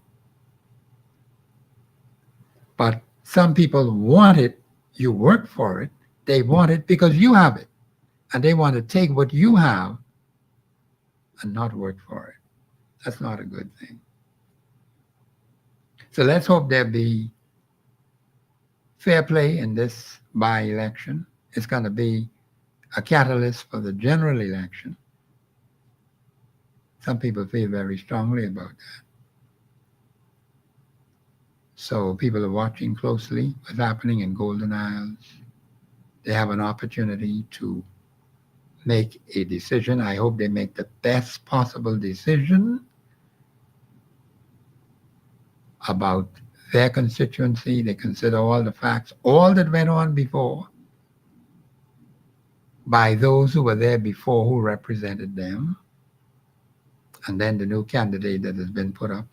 But some people want it, you work for it, they want it because you have it. And they want to take what you have and not work for it. That's not a good thing. So let's hope there be fair play in this by-election. It's going to be a catalyst for the general election. Some people feel very strongly about that. So people are watching closely what's happening in Golden Isles. They have an opportunity to make a decision. I hope they make the best possible decision about their constituency. They consider all the facts, all that went on before, by those who were there before who represented them, and then the new candidate that has been put up.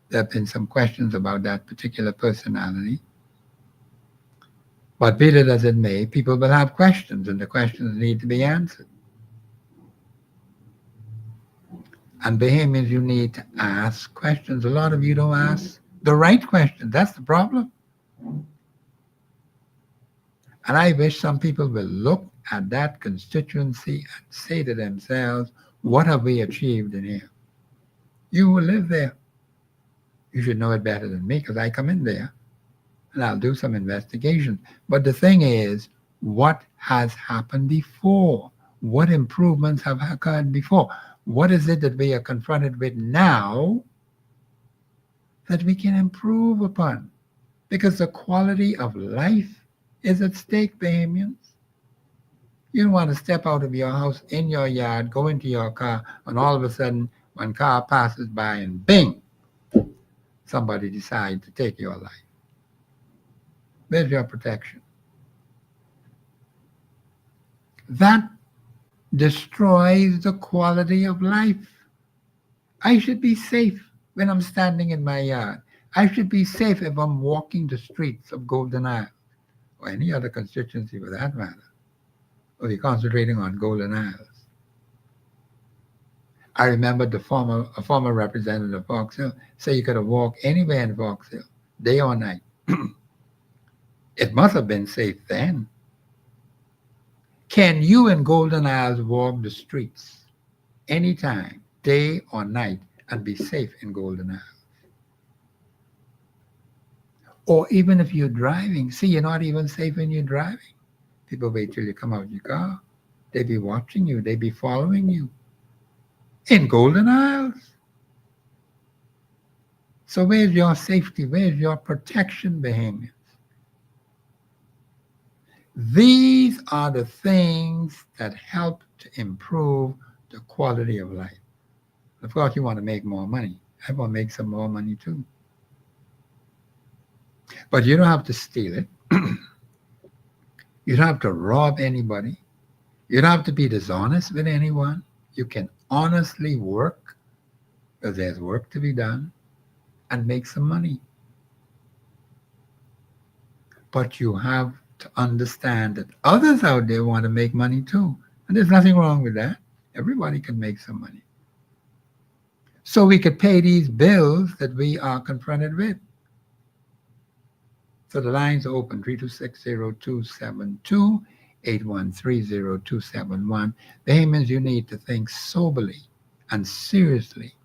There have been some questions about that particular personality. But be that as it may, people will have questions, and the questions need to be answered. And Bahamians, you need to ask questions. A lot of you don't ask the right questions. That's the problem. And I wish some people will look at that constituency and say to themselves, what have we achieved in here? You who live there, you should know it better than me because I come in there and I'll do some investigation. But the thing is, what has happened before? What improvements have occurred before? What is it that we are confronted with now that we can improve upon? Because the quality of life is at stake, Bahamians. You don't want to step out of your house, in your yard, go into your car, and all of a sudden, one car passes by and bing, somebody decides to take your life. Where's your protection? That destroys the quality of life. I should be safe when I'm standing in my yard. I should be safe if I'm walking the streets of Golden Isle or any other constituency for that matter. Or you're concentrating on Golden Isles. I remember a former representative of Fox Hill say you could have walked anywhere in Fox Hill, day or night. It must have been safe then. Can you in Golden Isles walk the streets anytime, day or night, and be safe in Golden Isles? Or even if you're driving, see, you're not even safe when you're driving. People wait till you come out of your car. They be watching you. They be following you. In Golden Isles. So where's your safety? Where's your protection, Bahamians? These are the things that help to improve the quality of life. Of course, you want to make more money. I want to make some more money too. But you don't have to steal it. You don't have to rob anybody. You don't have to be dishonest with anyone. You can honestly work, because there's work to be done, and make some money. But you have to understand that others out there want to make money too. And there's nothing wrong with that. Everybody can make some money. So we could pay these bills that we are confronted with. So the lines are open, 326-0272, 813-0271. Bahamians, you need to think soberly and seriously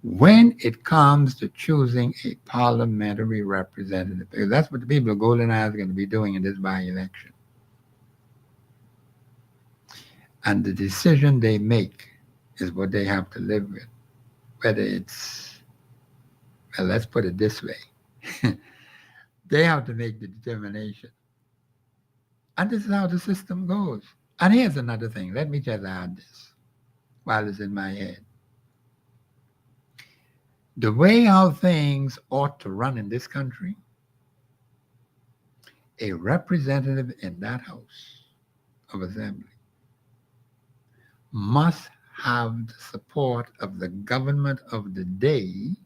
when it comes to choosing a parliamentary representative, because that's what the people of Golden Isle are going to be doing in this by-election. And the decision they make is what they have to live with. Whether it's, well, let's put it this way. They have to make the determination. And this is how the system goes. And here's another thing. Let me just add this while it's in my head. The way how things ought to run in this country, a representative in that House of Assembly must have the support of the government of the day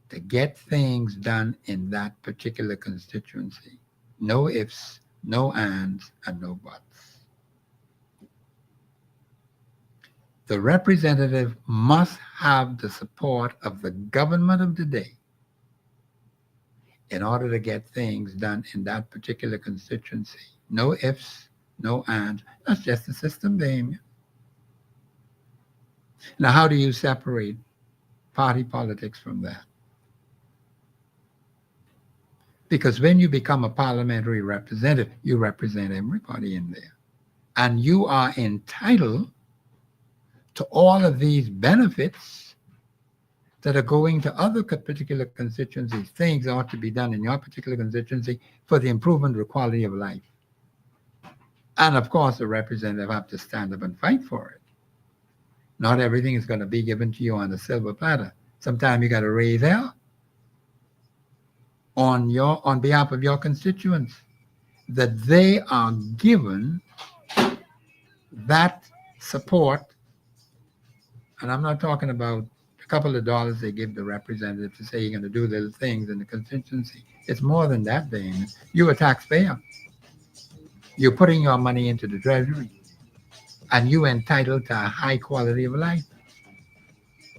to get things done in that particular constituency. No ifs, no ands, and no buts. The representative must have the support of the government of the day in order to get things done in that particular constituency. No ifs, no ands. That's just the system, Damien. Now, how do you separate party politics from that? Because when you become a parliamentary representative, you represent everybody in there. And you are entitled to all of these benefits that are going to other particular constituencies. Things ought to be done in your particular constituency for the improvement of the quality of life. And of course, the representative have to stand up and fight for it. Not everything is going to be given to you on a silver platter. Sometimes you got to raise hell on behalf of your constituents, that they are given that support. And I'm not talking about a couple of dollars they give the representative to say you're going to do little things in the constituency. It's more than that, Damon. You're a taxpayer. You're putting your money into the treasury, and you're entitled to a high quality of life.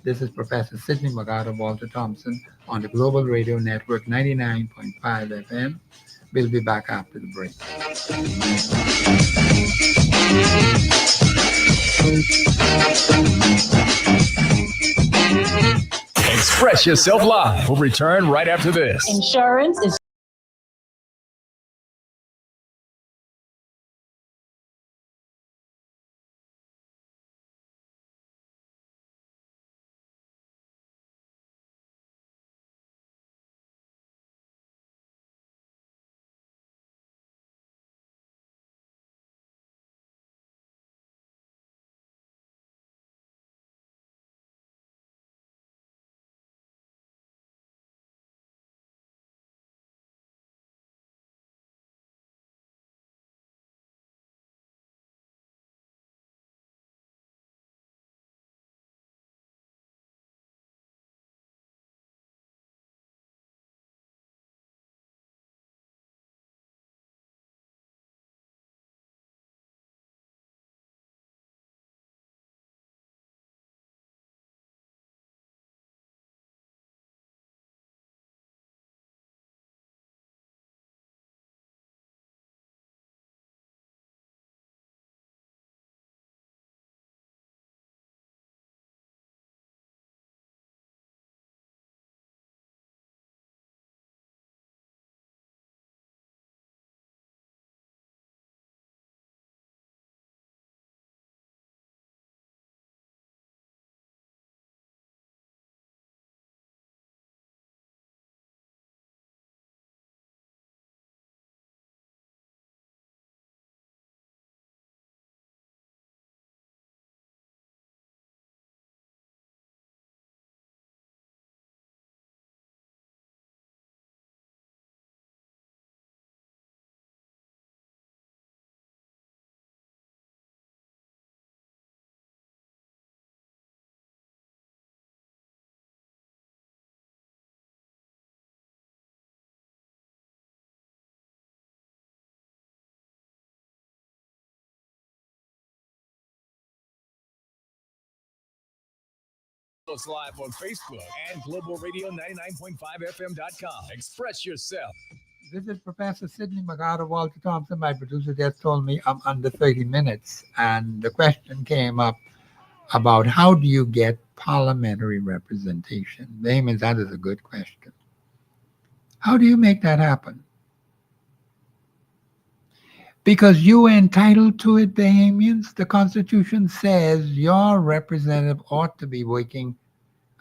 This is Professor Sidney Magada Walter Thompson on the Global Radio Network 99.5 FM. We'll be back after the break. Express Yourself Live will return right after this. Insurance is Us live on Facebook and Global Radio 99.5FM.com. Express yourself. This is Professor Sidney Magada Walter Thompson. My producer just told me I'm under 30 minutes, and the question came up about how do you get parliamentary representation? Damon, that is a good question. How do you make that happen? Because you are entitled to it, Bahamians. The Constitution says your representative ought to be working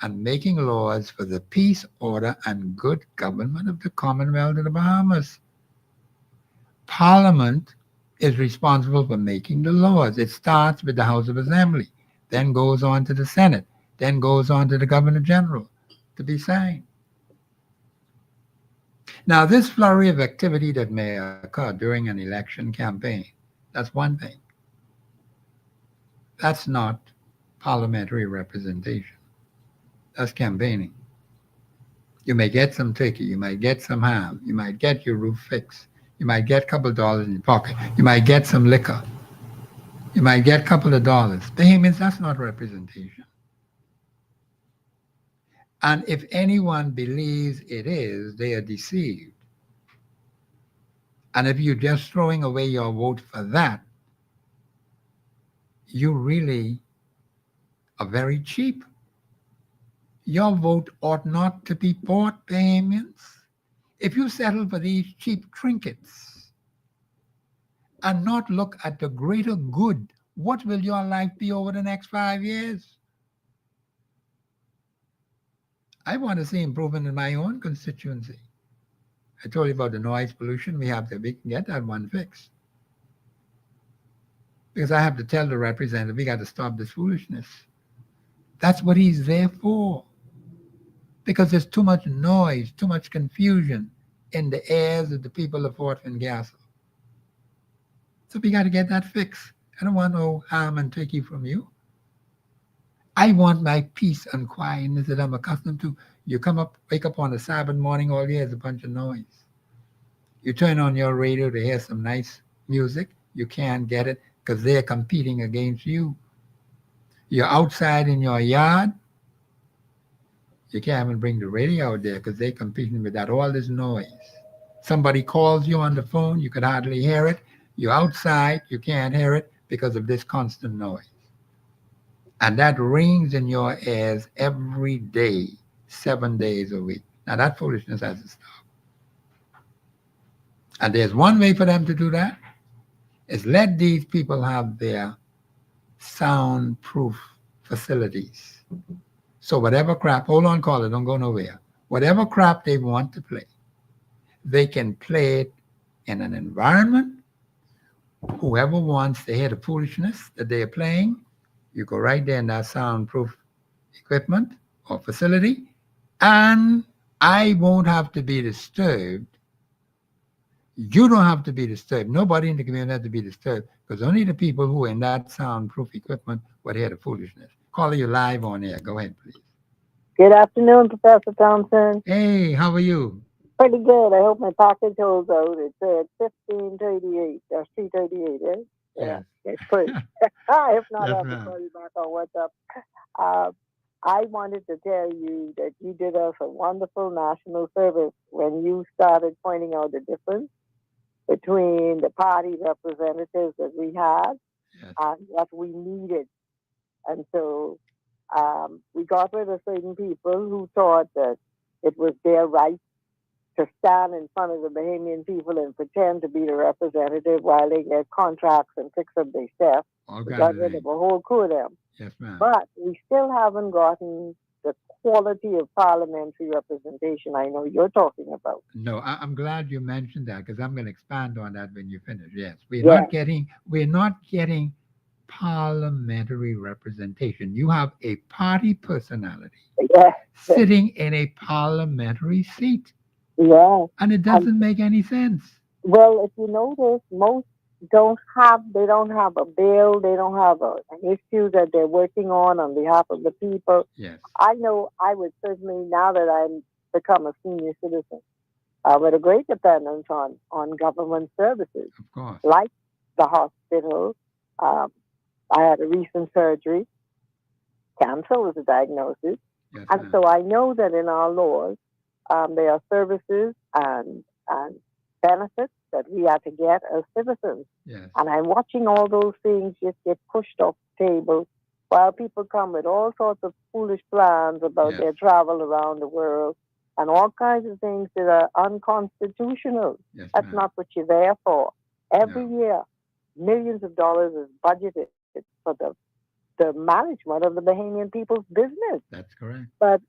and making laws for the peace, order, and good government of the Commonwealth of the Bahamas. Parliament is responsible for making the laws. It starts with the House of Assembly, then goes on to the Senate, then goes on to the Governor General to be signed. Now, this flurry of activity that may occur during an election campaign, that's one thing. That's not parliamentary representation. That's campaigning. You may get some turkey, you might get some ham, you might get your roof fixed, you might get a couple of dollars in your pocket, you might get some liquor, you might get a couple of dollars. Bahamians, that's not representation. And if anyone believes it is, they are deceived. And if you're just throwing away your vote for that, you really are very cheap. Your vote ought not to be bought, Bahamians. If you settle for these cheap trinkets and not look at the greater good, what will your life be over the next 5 years? I want to see improvement in my own constituency. I told you about the noise pollution. We can get that one fixed. Because I have to tell the representative, we got to stop this foolishness. That's what he's there for. Because there's too much noise, too much confusion in the airs of the people of Fort Fingassel. So we got to get that fixed. I don't want no ham and turkey from you. I want my peace and quietness that I'm accustomed to. You wake up on a Sabbath morning, all you hear is a bunch of noise. You turn on your radio to hear some nice music. You can't get it because they're competing against you. You're outside in your yard. You can't even bring the radio out there because they're competing with that, all this noise. Somebody calls you on the phone, you could hardly hear it. You're outside, you can't hear it because of this constant noise. And that rings in your ears every day, 7 days a week. Now that foolishness has to stop. And there's one way for them to do that, is let these people have their soundproof facilities. So whatever crap, hold on, caller, don't go nowhere. Whatever crap they want to play, they can play it in an environment. Whoever wants to hear the foolishness that they are playing, you go right there in that soundproof equipment or facility, and I won't have to be disturbed. You don't have to be disturbed. Nobody in the community has to be disturbed because only the people who are in that soundproof equipment would hear the foolishness. Caller, you live on air. Go ahead, please. Good afternoon, Professor Thompson. Hey, how are you? Pretty good. I hope my package holds out. It said 1538. That's 338, right? Yes. It's pretty. If not, Yes, I'll have to ma'am. call you back on WhatsApp. I wanted to tell you that you did us a wonderful national service when you started pointing out the difference between the party representatives that we had Yes. and what we needed. And so we got rid of certain people who thought that it was their right to stand in front of the Bahamian people and pretend to be the representative while they get contracts and fix up their stuff. All We kinds got of rid of things. a whole crew of them. Yes, ma'am. But we still haven't gotten the quality of parliamentary representation I know you're talking about. No, I'm glad you mentioned that because I'm going to expand on that when you finish. Yes, Yeah. we're not getting parliamentary representation. You have a party personality Yeah. sitting in a parliamentary seat, Yeah. and it doesn't make any sense. Well, if you notice, most they don't have a bill, they don't have an issue that they're working on behalf of the people. Yes, I know I would certainly, now that I'm become a senior citizen, with a great dependence on government services, of course. like the hospital. I had a recent surgery. Cancer was a diagnosis. Yes, And ma'am. so I know that in our laws, there are services and benefits that we are to get as citizens. Yes, And I'm watching all those things just get pushed off the table while people come with all sorts of foolish plans about Yes. their travel around the world and all kinds of things that are unconstitutional. yes, That's ma'am. not what you're there for. Every No. year, millions of dollars is budgeted for the management of the Bahamian people's business. That's correct. But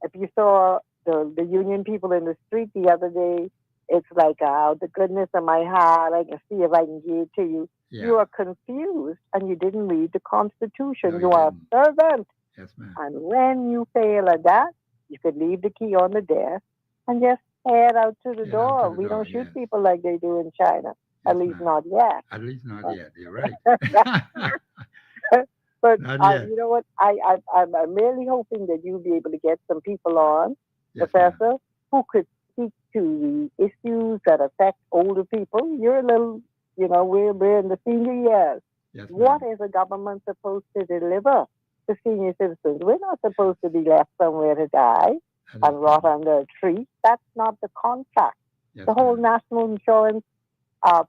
if you saw the union people in the street the other day, it's like, the goodness of my heart, I can see if I can give it to you. Yeah. You are confused and you didn't read the Constitution. No, you you are didn't. a servant. Yes, ma'am. And when you fail at that, you could leave the key on the desk and just head out to the Head out door. to the We door, don't shoot yes. people like they do in China, Yes, at least ma'am. not yet. At least not yet. You're right. But Not yet. you know what? I'm really hoping that you'll be able to get some people on, Yes, ma'am. Professor, who could speak to the issues that affect older people. You're a little, we're in the senior years. Yes, What ma'am. is the government supposed to deliver to senior citizens? We're not supposed to be left somewhere to die That is and rot true. under a tree. That's not the contract. Yes, The whole ma'am. national insurance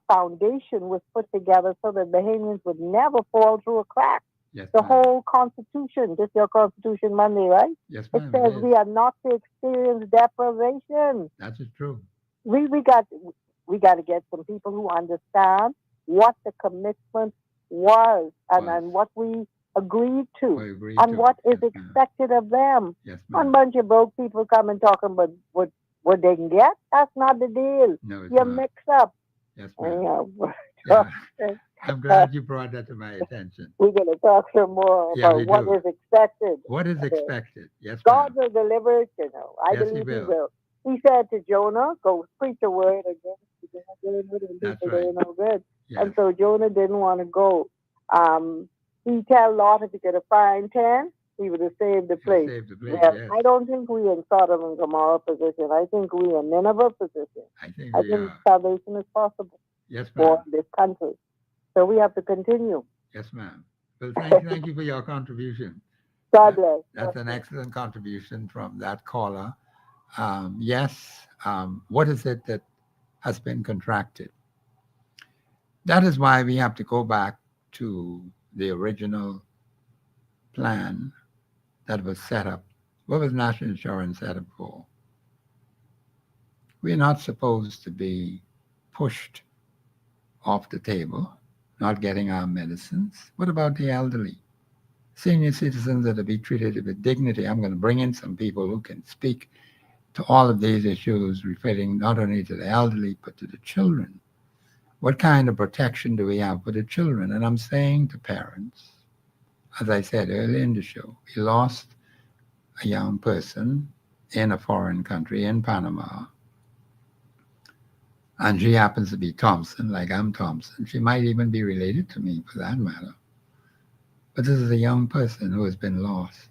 foundation was put together so that Bahamians would never fall through a crack. Yes, The ma'am. whole Constitution, just your Constitution Monday, right? Yes, It ma'am. says It we is. are not to experience deprivation. That is true. We got to get some people who understand what the commitment was and what we agreed to I agree and too. what is Yes, ma'am. expected of them. Yes, One ma'am. bunch of broke people come and talking about what they can get. That's not the deal. No, it's You not. mix up. Yes, And, ma'am. Yeah. I'm glad you brought that to my attention. we're going to talk some more Yeah, we about what do. is expected. What is expected? Yes, God ma'am. will deliver it, I Yes, he believe he will. will. He said to Jonah, go preach a word against the good and That's people doing right. no good. Yes. And so Jonah didn't want to go. He tell Lot if he could have find 10, he would have saved the He'll place. save the place. Well, Yes. I don't think we in Sodom and Gomorrah position. I think we in Nineveh position. I think I we think are. salvation is possible Yes, for ma'am. this country. So we have to continue. Yes, ma'am. Well, thank you for your contribution. God bless. That's an excellent contribution from that caller. Yes, what is it that has been contracted? That is why we have to go back to the original plan that was set up. What was national insurance set up for? We're not supposed to be pushed off the table, not getting our medicines. What about the elderly? Senior citizens are to be treated with dignity. I'm going to bring in some people who can speak to all of these issues, referring not only to the elderly, but to the children. What kind of protection do we have for the children? And I'm saying to parents, as I said earlier in the show, we lost a young person in a foreign country, in Panama, and she happens to be Thompson, like I'm Thompson. She might even be related to me, for that matter. But this is a young person who has been lost.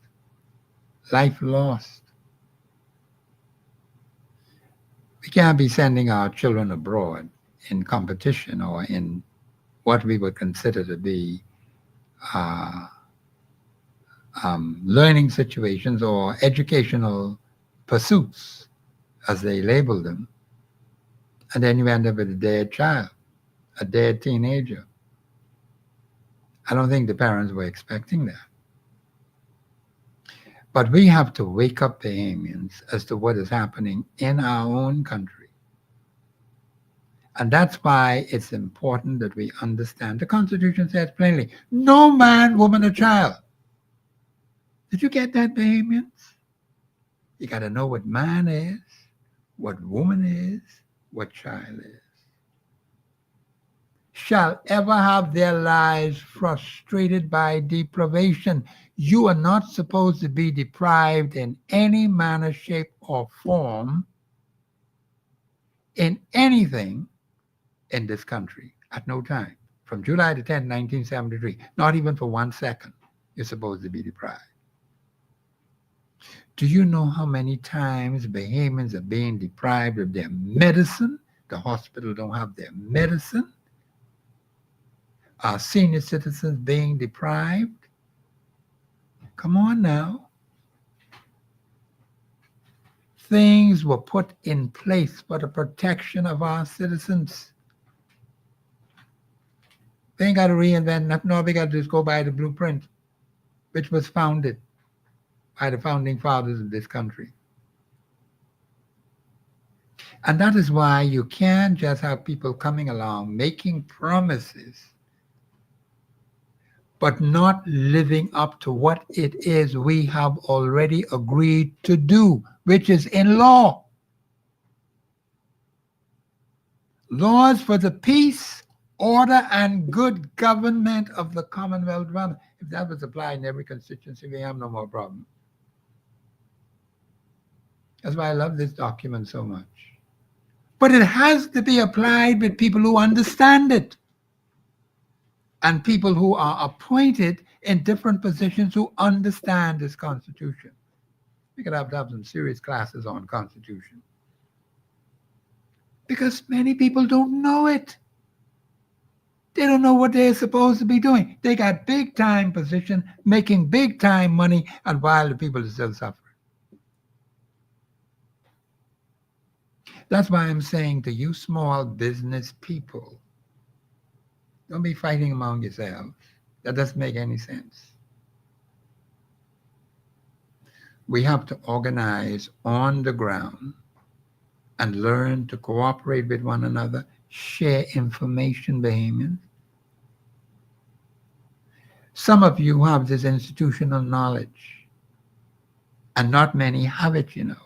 Life lost. We can't be sending our children abroad in competition or in what we would consider to be learning situations or educational pursuits, as they label them. And then you end up with a dead child, a dead teenager. I don't think the parents were expecting that. But we have to wake up Bahamians as to what is happening in our own country. And that's why it's important that we understand. The Constitution says plainly, no man, woman, or child. Did you get that, Bahamians? You got to know what man is, what woman is, what child is. Shall ever have their lives frustrated by deprivation. You are not supposed to be deprived in any manner, shape, or form in anything in this country at no time. From July the 10th, 1973, not even for 1 second, you're supposed to be deprived. Do you know how many times Bahamians are being deprived of their medicine? The hospital don't have their medicine. Our senior citizens being deprived? Come on now. Things were put in place for the protection of our citizens. They ain't got to reinvent nothing. All we got to do is go by the blueprint, which was founded by the founding fathers of this country. And that is why you can't just have people coming along making promises but not living up to what it is we have already agreed to do, which is in law. Laws for the peace, order, and good government of the Commonwealth. If that was applied in every constituency, we have no more problem. That's why I love this document so much. But it has to be applied with people who understand it, and people who are appointed in different positions who understand this Constitution. We could have to have some serious classes on Constitution. Because many people don't know it. They don't know what they're supposed to be doing. They got big time position, making big time money, and while the people are still suffering. That's why I'm saying to you small business people, don't be fighting among yourselves. That doesn't make any sense. We have to organize on the ground and learn to cooperate with one another, share information, Bahamians. Some of you have this institutional knowledge, and not many have it, you know.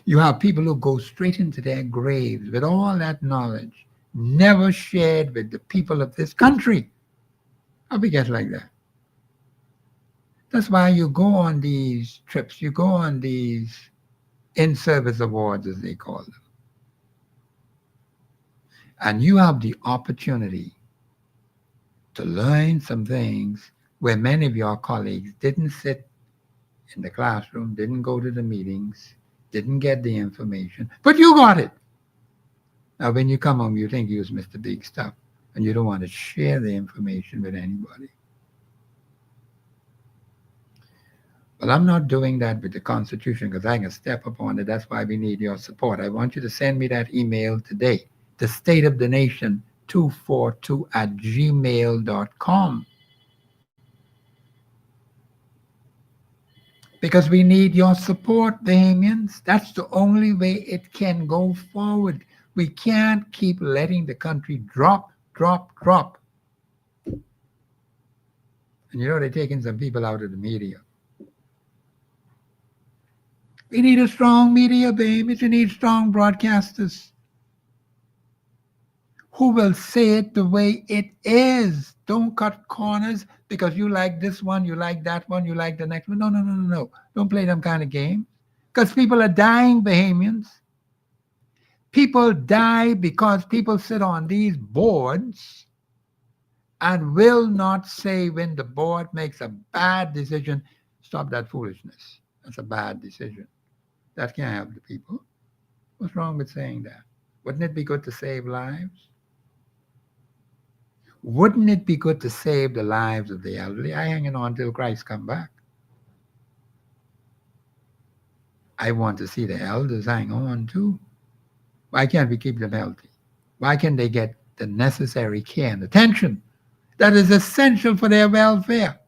You have people who go straight into their graves with all that knowledge, never shared with the people of this country. How we get like that? That's why you go on these trips, you go on these in-service awards, as they call them. And you have the opportunity to learn some things where many of your colleagues didn't sit in the classroom, didn't go to the meetings, didn't get the information, but you got it. Now, when you come home, you think you was Mr. Big Stuff, and you don't want to share the information with anybody. Well, I'm not doing that with the Constitution because I can step upon it. That's why we need your support. I want you to send me that email today. The State of the Nation 242 at gmail.com. Because we need your support, Bahamians. That's the only way it can go forward. We can't keep letting the country drop, drop, drop. And you know, they're taking some people out of the media. We need a strong media, babies. We need strong broadcasters who will say it the way it is. Don't cut corners because you like this one, you like that one, you like the next one. No, no, no, no, no. Don't play them kind of game. Because people are dying, Bahamians. People die because people sit on these boards and will not say when the board makes a bad decision, stop that foolishness. That's a bad decision. That can't help the people. What's wrong with saying that? Wouldn't it be good to save lives? Wouldn't it be good to save the lives of the elderly? I hanging on till Christ come back. I want to see the elders hang on too. Why can't we keep them healthy? Why can't they get the necessary care and attention that is essential for their welfare?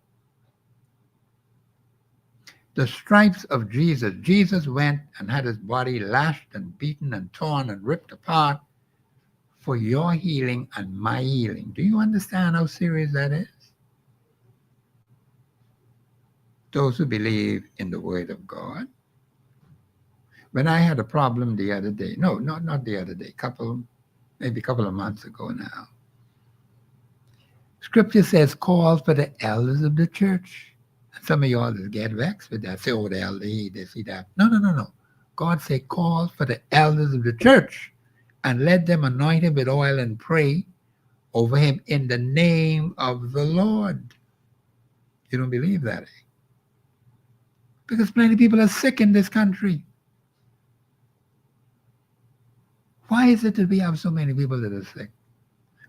The stripes of Jesus. Jesus went and had his body lashed and beaten and torn and ripped apart for your healing and my healing. Do you understand how serious that is? Those who believe in the word of God. When I had a problem the other day, no, not the other day, maybe a couple of months ago now. Scripture says, call for the elders of the church. And some of y'all just get vexed with that. Say, oh, the elder, they see that. No, no, no, no. God said, call for the elders of the church and let them anoint him with oil and pray over him in the name of the Lord. You don't believe that, eh? Because plenty of people are sick in this country. Why is it that we have so many people that are sick?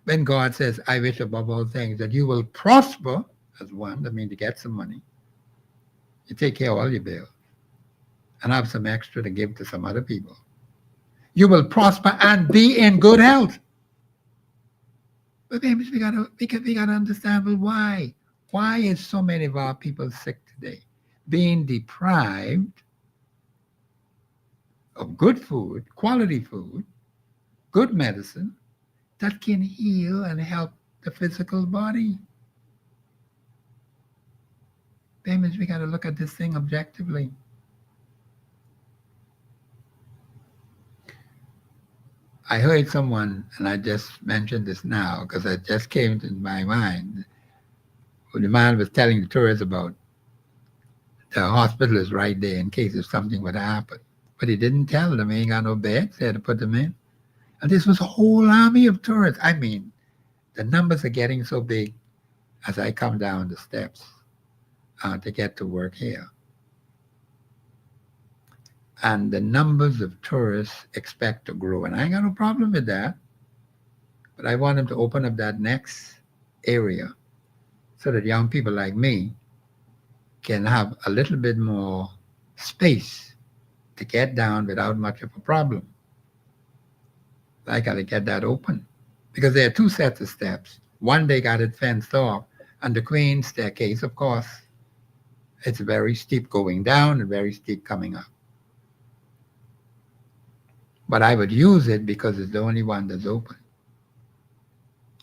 When God says, I wish above all things that you will prosper as one, that means to get some money. You take care of all your bills and have some extra to give to some other people. You will prosper and be in good health. But maybe we gotta understand, well, why? Why is so many of our people sick today? Being deprived of good food, quality food, good medicine that can heal and help the physical body. That means we got to look at this thing objectively. I heard someone, and I just mentioned this now because it just came to my mind. The man was telling the tourists about the hospital is right there in case if something would happen. But he didn't tell them he ain't got no beds there to put them in. And this was a whole army of tourists. I mean, the numbers are getting so big as I come down the steps to get to work here. And the numbers of tourists expect to grow. And I ain't got no problem with that. But I want them to open up that next area so that young people like me can have a little bit more space to get down without much of a problem. I got to get that open because there are two sets of steps. One, they got it fenced off, and the Queen's staircase, of course, it's very steep going down and very steep coming up. But I would use it because it's the only one that's open.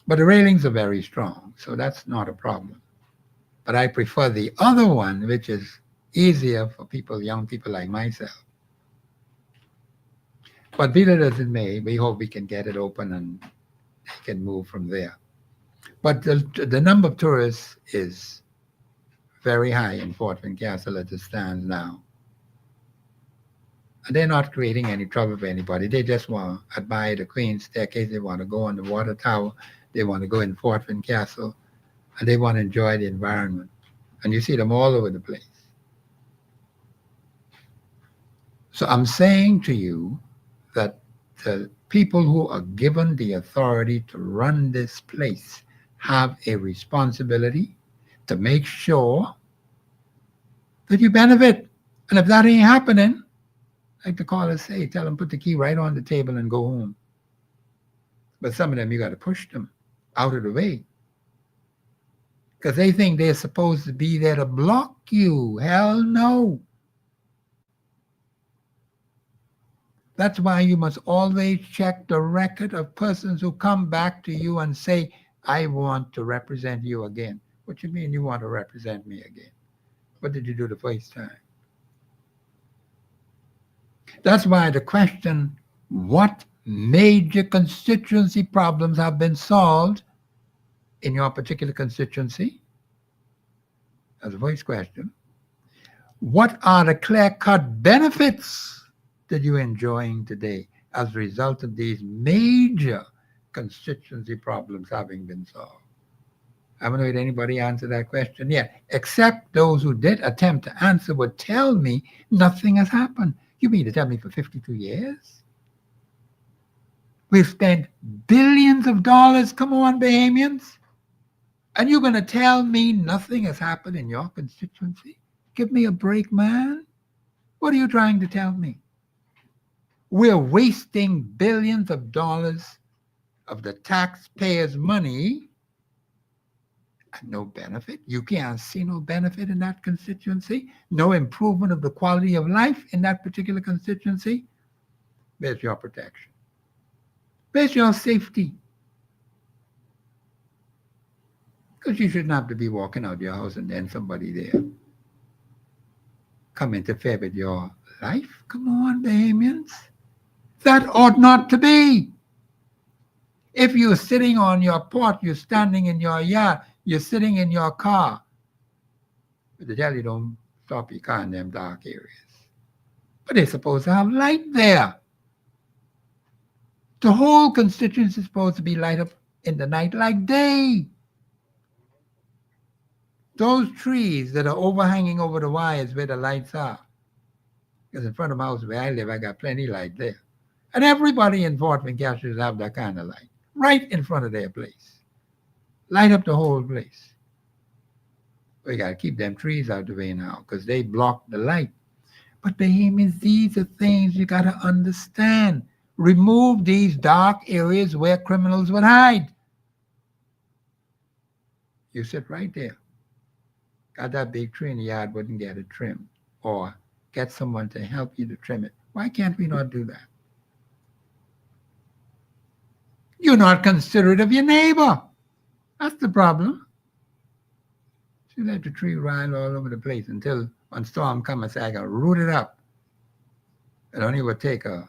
But the railings are very strong, so that's not a problem. But I prefer the other one, which is easier for people, young people like myself. But be that as it may, we hope we can get it open and they can move from there. But the number of tourists is very high in Fort Fincastle as it stands now. And they're not creating any trouble for anybody. They just want to admire the Queen's staircase. They want to go on the water tower. They want to go in Fort Fincastle. And they want to enjoy the environment. And you see them all over the place. So I'm saying to you that the people who are given the authority to run this place have a responsibility to make sure that you benefit. And if that ain't happening, like the callers say, tell them put the key right on the table and go home. But some of them, you got to push them out of the way because they think they're supposed to be there to block you. Hell no. That's why you must always check the record of persons who come back to you and say, I want to represent you again. What you mean you want to represent me again? What did you do the first time? That's why the question, what major constituency problems have been solved in your particular constituency? That's the first question. What are the clear-cut benefits that you're enjoying today as a result of these major constituency problems having been solved? I haven't heard anybody answer that question yet, except those who did attempt to answer would tell me nothing has happened. You mean to tell me for 52 years? We've spent billions of dollars, come on, Bahamians, and you're going to tell me nothing has happened in your constituency? Give me a break, man. What are you trying to tell me? We're wasting billions of dollars of the taxpayers' money and no benefit. You can't see no benefit in that constituency, no improvement of the quality of life in that particular constituency. Where's your protection? Where's your safety? Because you shouldn't have to be walking out your house and then somebody there come interfere with your life. Come on, Bahamians. That ought not to be. If you're sitting on your porch, you're standing in your yard, you're sitting in your car, but they tell you don't stop your car in them dark areas. But they're supposed to have light there. The whole constituency is supposed to be light up in the night like day. Those trees that are overhanging over the wires where the lights are, because in front of my house where I live, I got plenty light there. And everybody in Fort McCash should have that kind of light right in front of their place. Light up the whole place. We got to keep them trees out the way now because they block the light. But Bahamians, these are things you got to understand. Remove these dark areas where criminals would hide. You sit right there. Got that big tree in the yard, wouldn't get it trimmed. Or get someone to help you to trim it. Why can't we not do that? You're not considerate of your neighbor. That's the problem. You let the tree ride all over the place until one storm comes and say, I got to root it up. It only would take a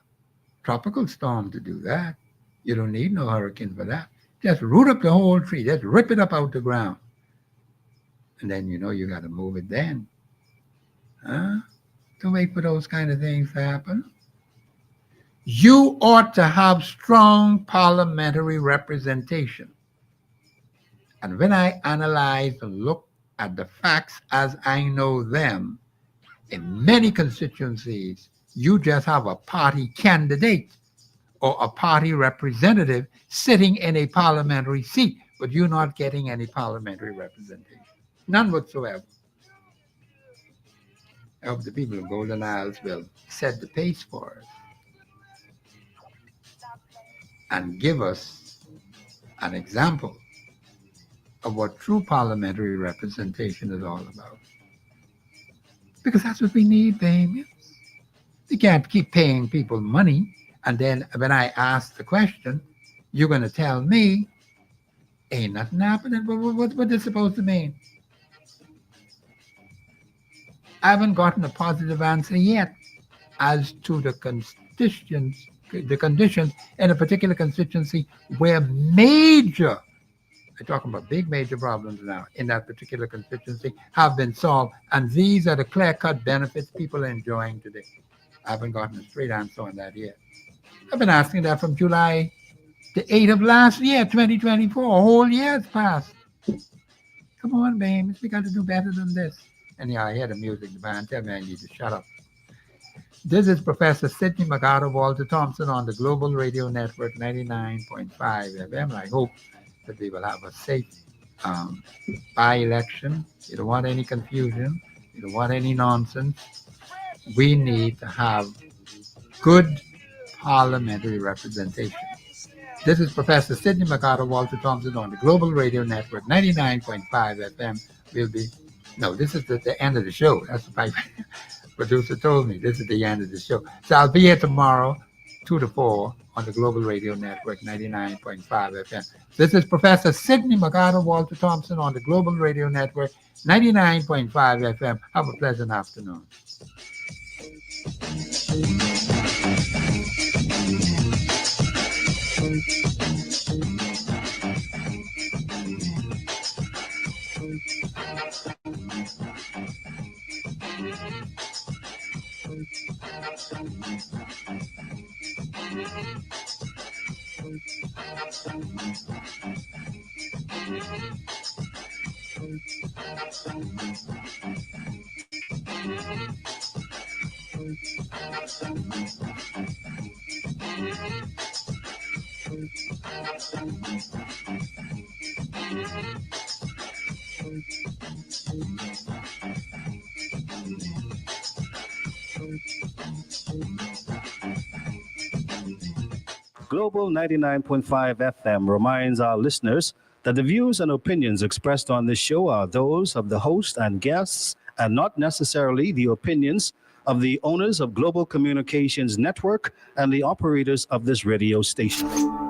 tropical storm to do that. You don't need no hurricane for that. Just root up the whole tree. Just rip it up out the ground. And then you know you got to move it then. Huh? Don't wait for those kind of things to happen. You ought to have strong parliamentary representation. And when I analyze and look at the facts as I know them, in many constituencies, you just have a party candidate or a party representative sitting in a parliamentary seat, but you're not getting any parliamentary representation. None whatsoever. I hope the people of Golden Isles will set the pace for us and give us an example of what true parliamentary representation is all about. Because that's what we need, baby. You can't keep paying people money, and then when I ask the question, you're going to tell me, ain't nothing happening. What is supposed to mean? I haven't gotten a positive answer yet as to the conditions in a particular constituency where major, we're talking about big major problems now in that particular constituency, have been solved. And these are the clear-cut benefits people are enjoying today. I haven't gotten a straight answer on that yet. I've been asking that from July the 8th of last year, 2024. A whole year has passed. Come on, babies. We got to do better than this. Anyhow, I hear the music. The band tell me I need to shut up. This is Professor Sidney McArthur Walter Thompson on the Global Radio Network 99.5 FM. I hope that we will have a safe by-election. You don't want any confusion. We don't want any nonsense. We need to have good parliamentary representation. This is Professor Sidney McCarter, Walter Thompson on the Global Radio Network, 99.5 FM. This is the end of the show. That's what my producer told me. This is the end of the show. So I'll be here tomorrow, 2 to 4, on the Global Radio Network, 99.5 FM. This is Professor Sidney McCarter, Walter Thompson on the Global Radio Network, 99.5 FM. Have a pleasant afternoon. Global 99.5 FM reminds our listeners that the views and opinions expressed on this show are those of the host and guests and not necessarily the opinions of the owners of Global Communications Network and the operators of this radio station.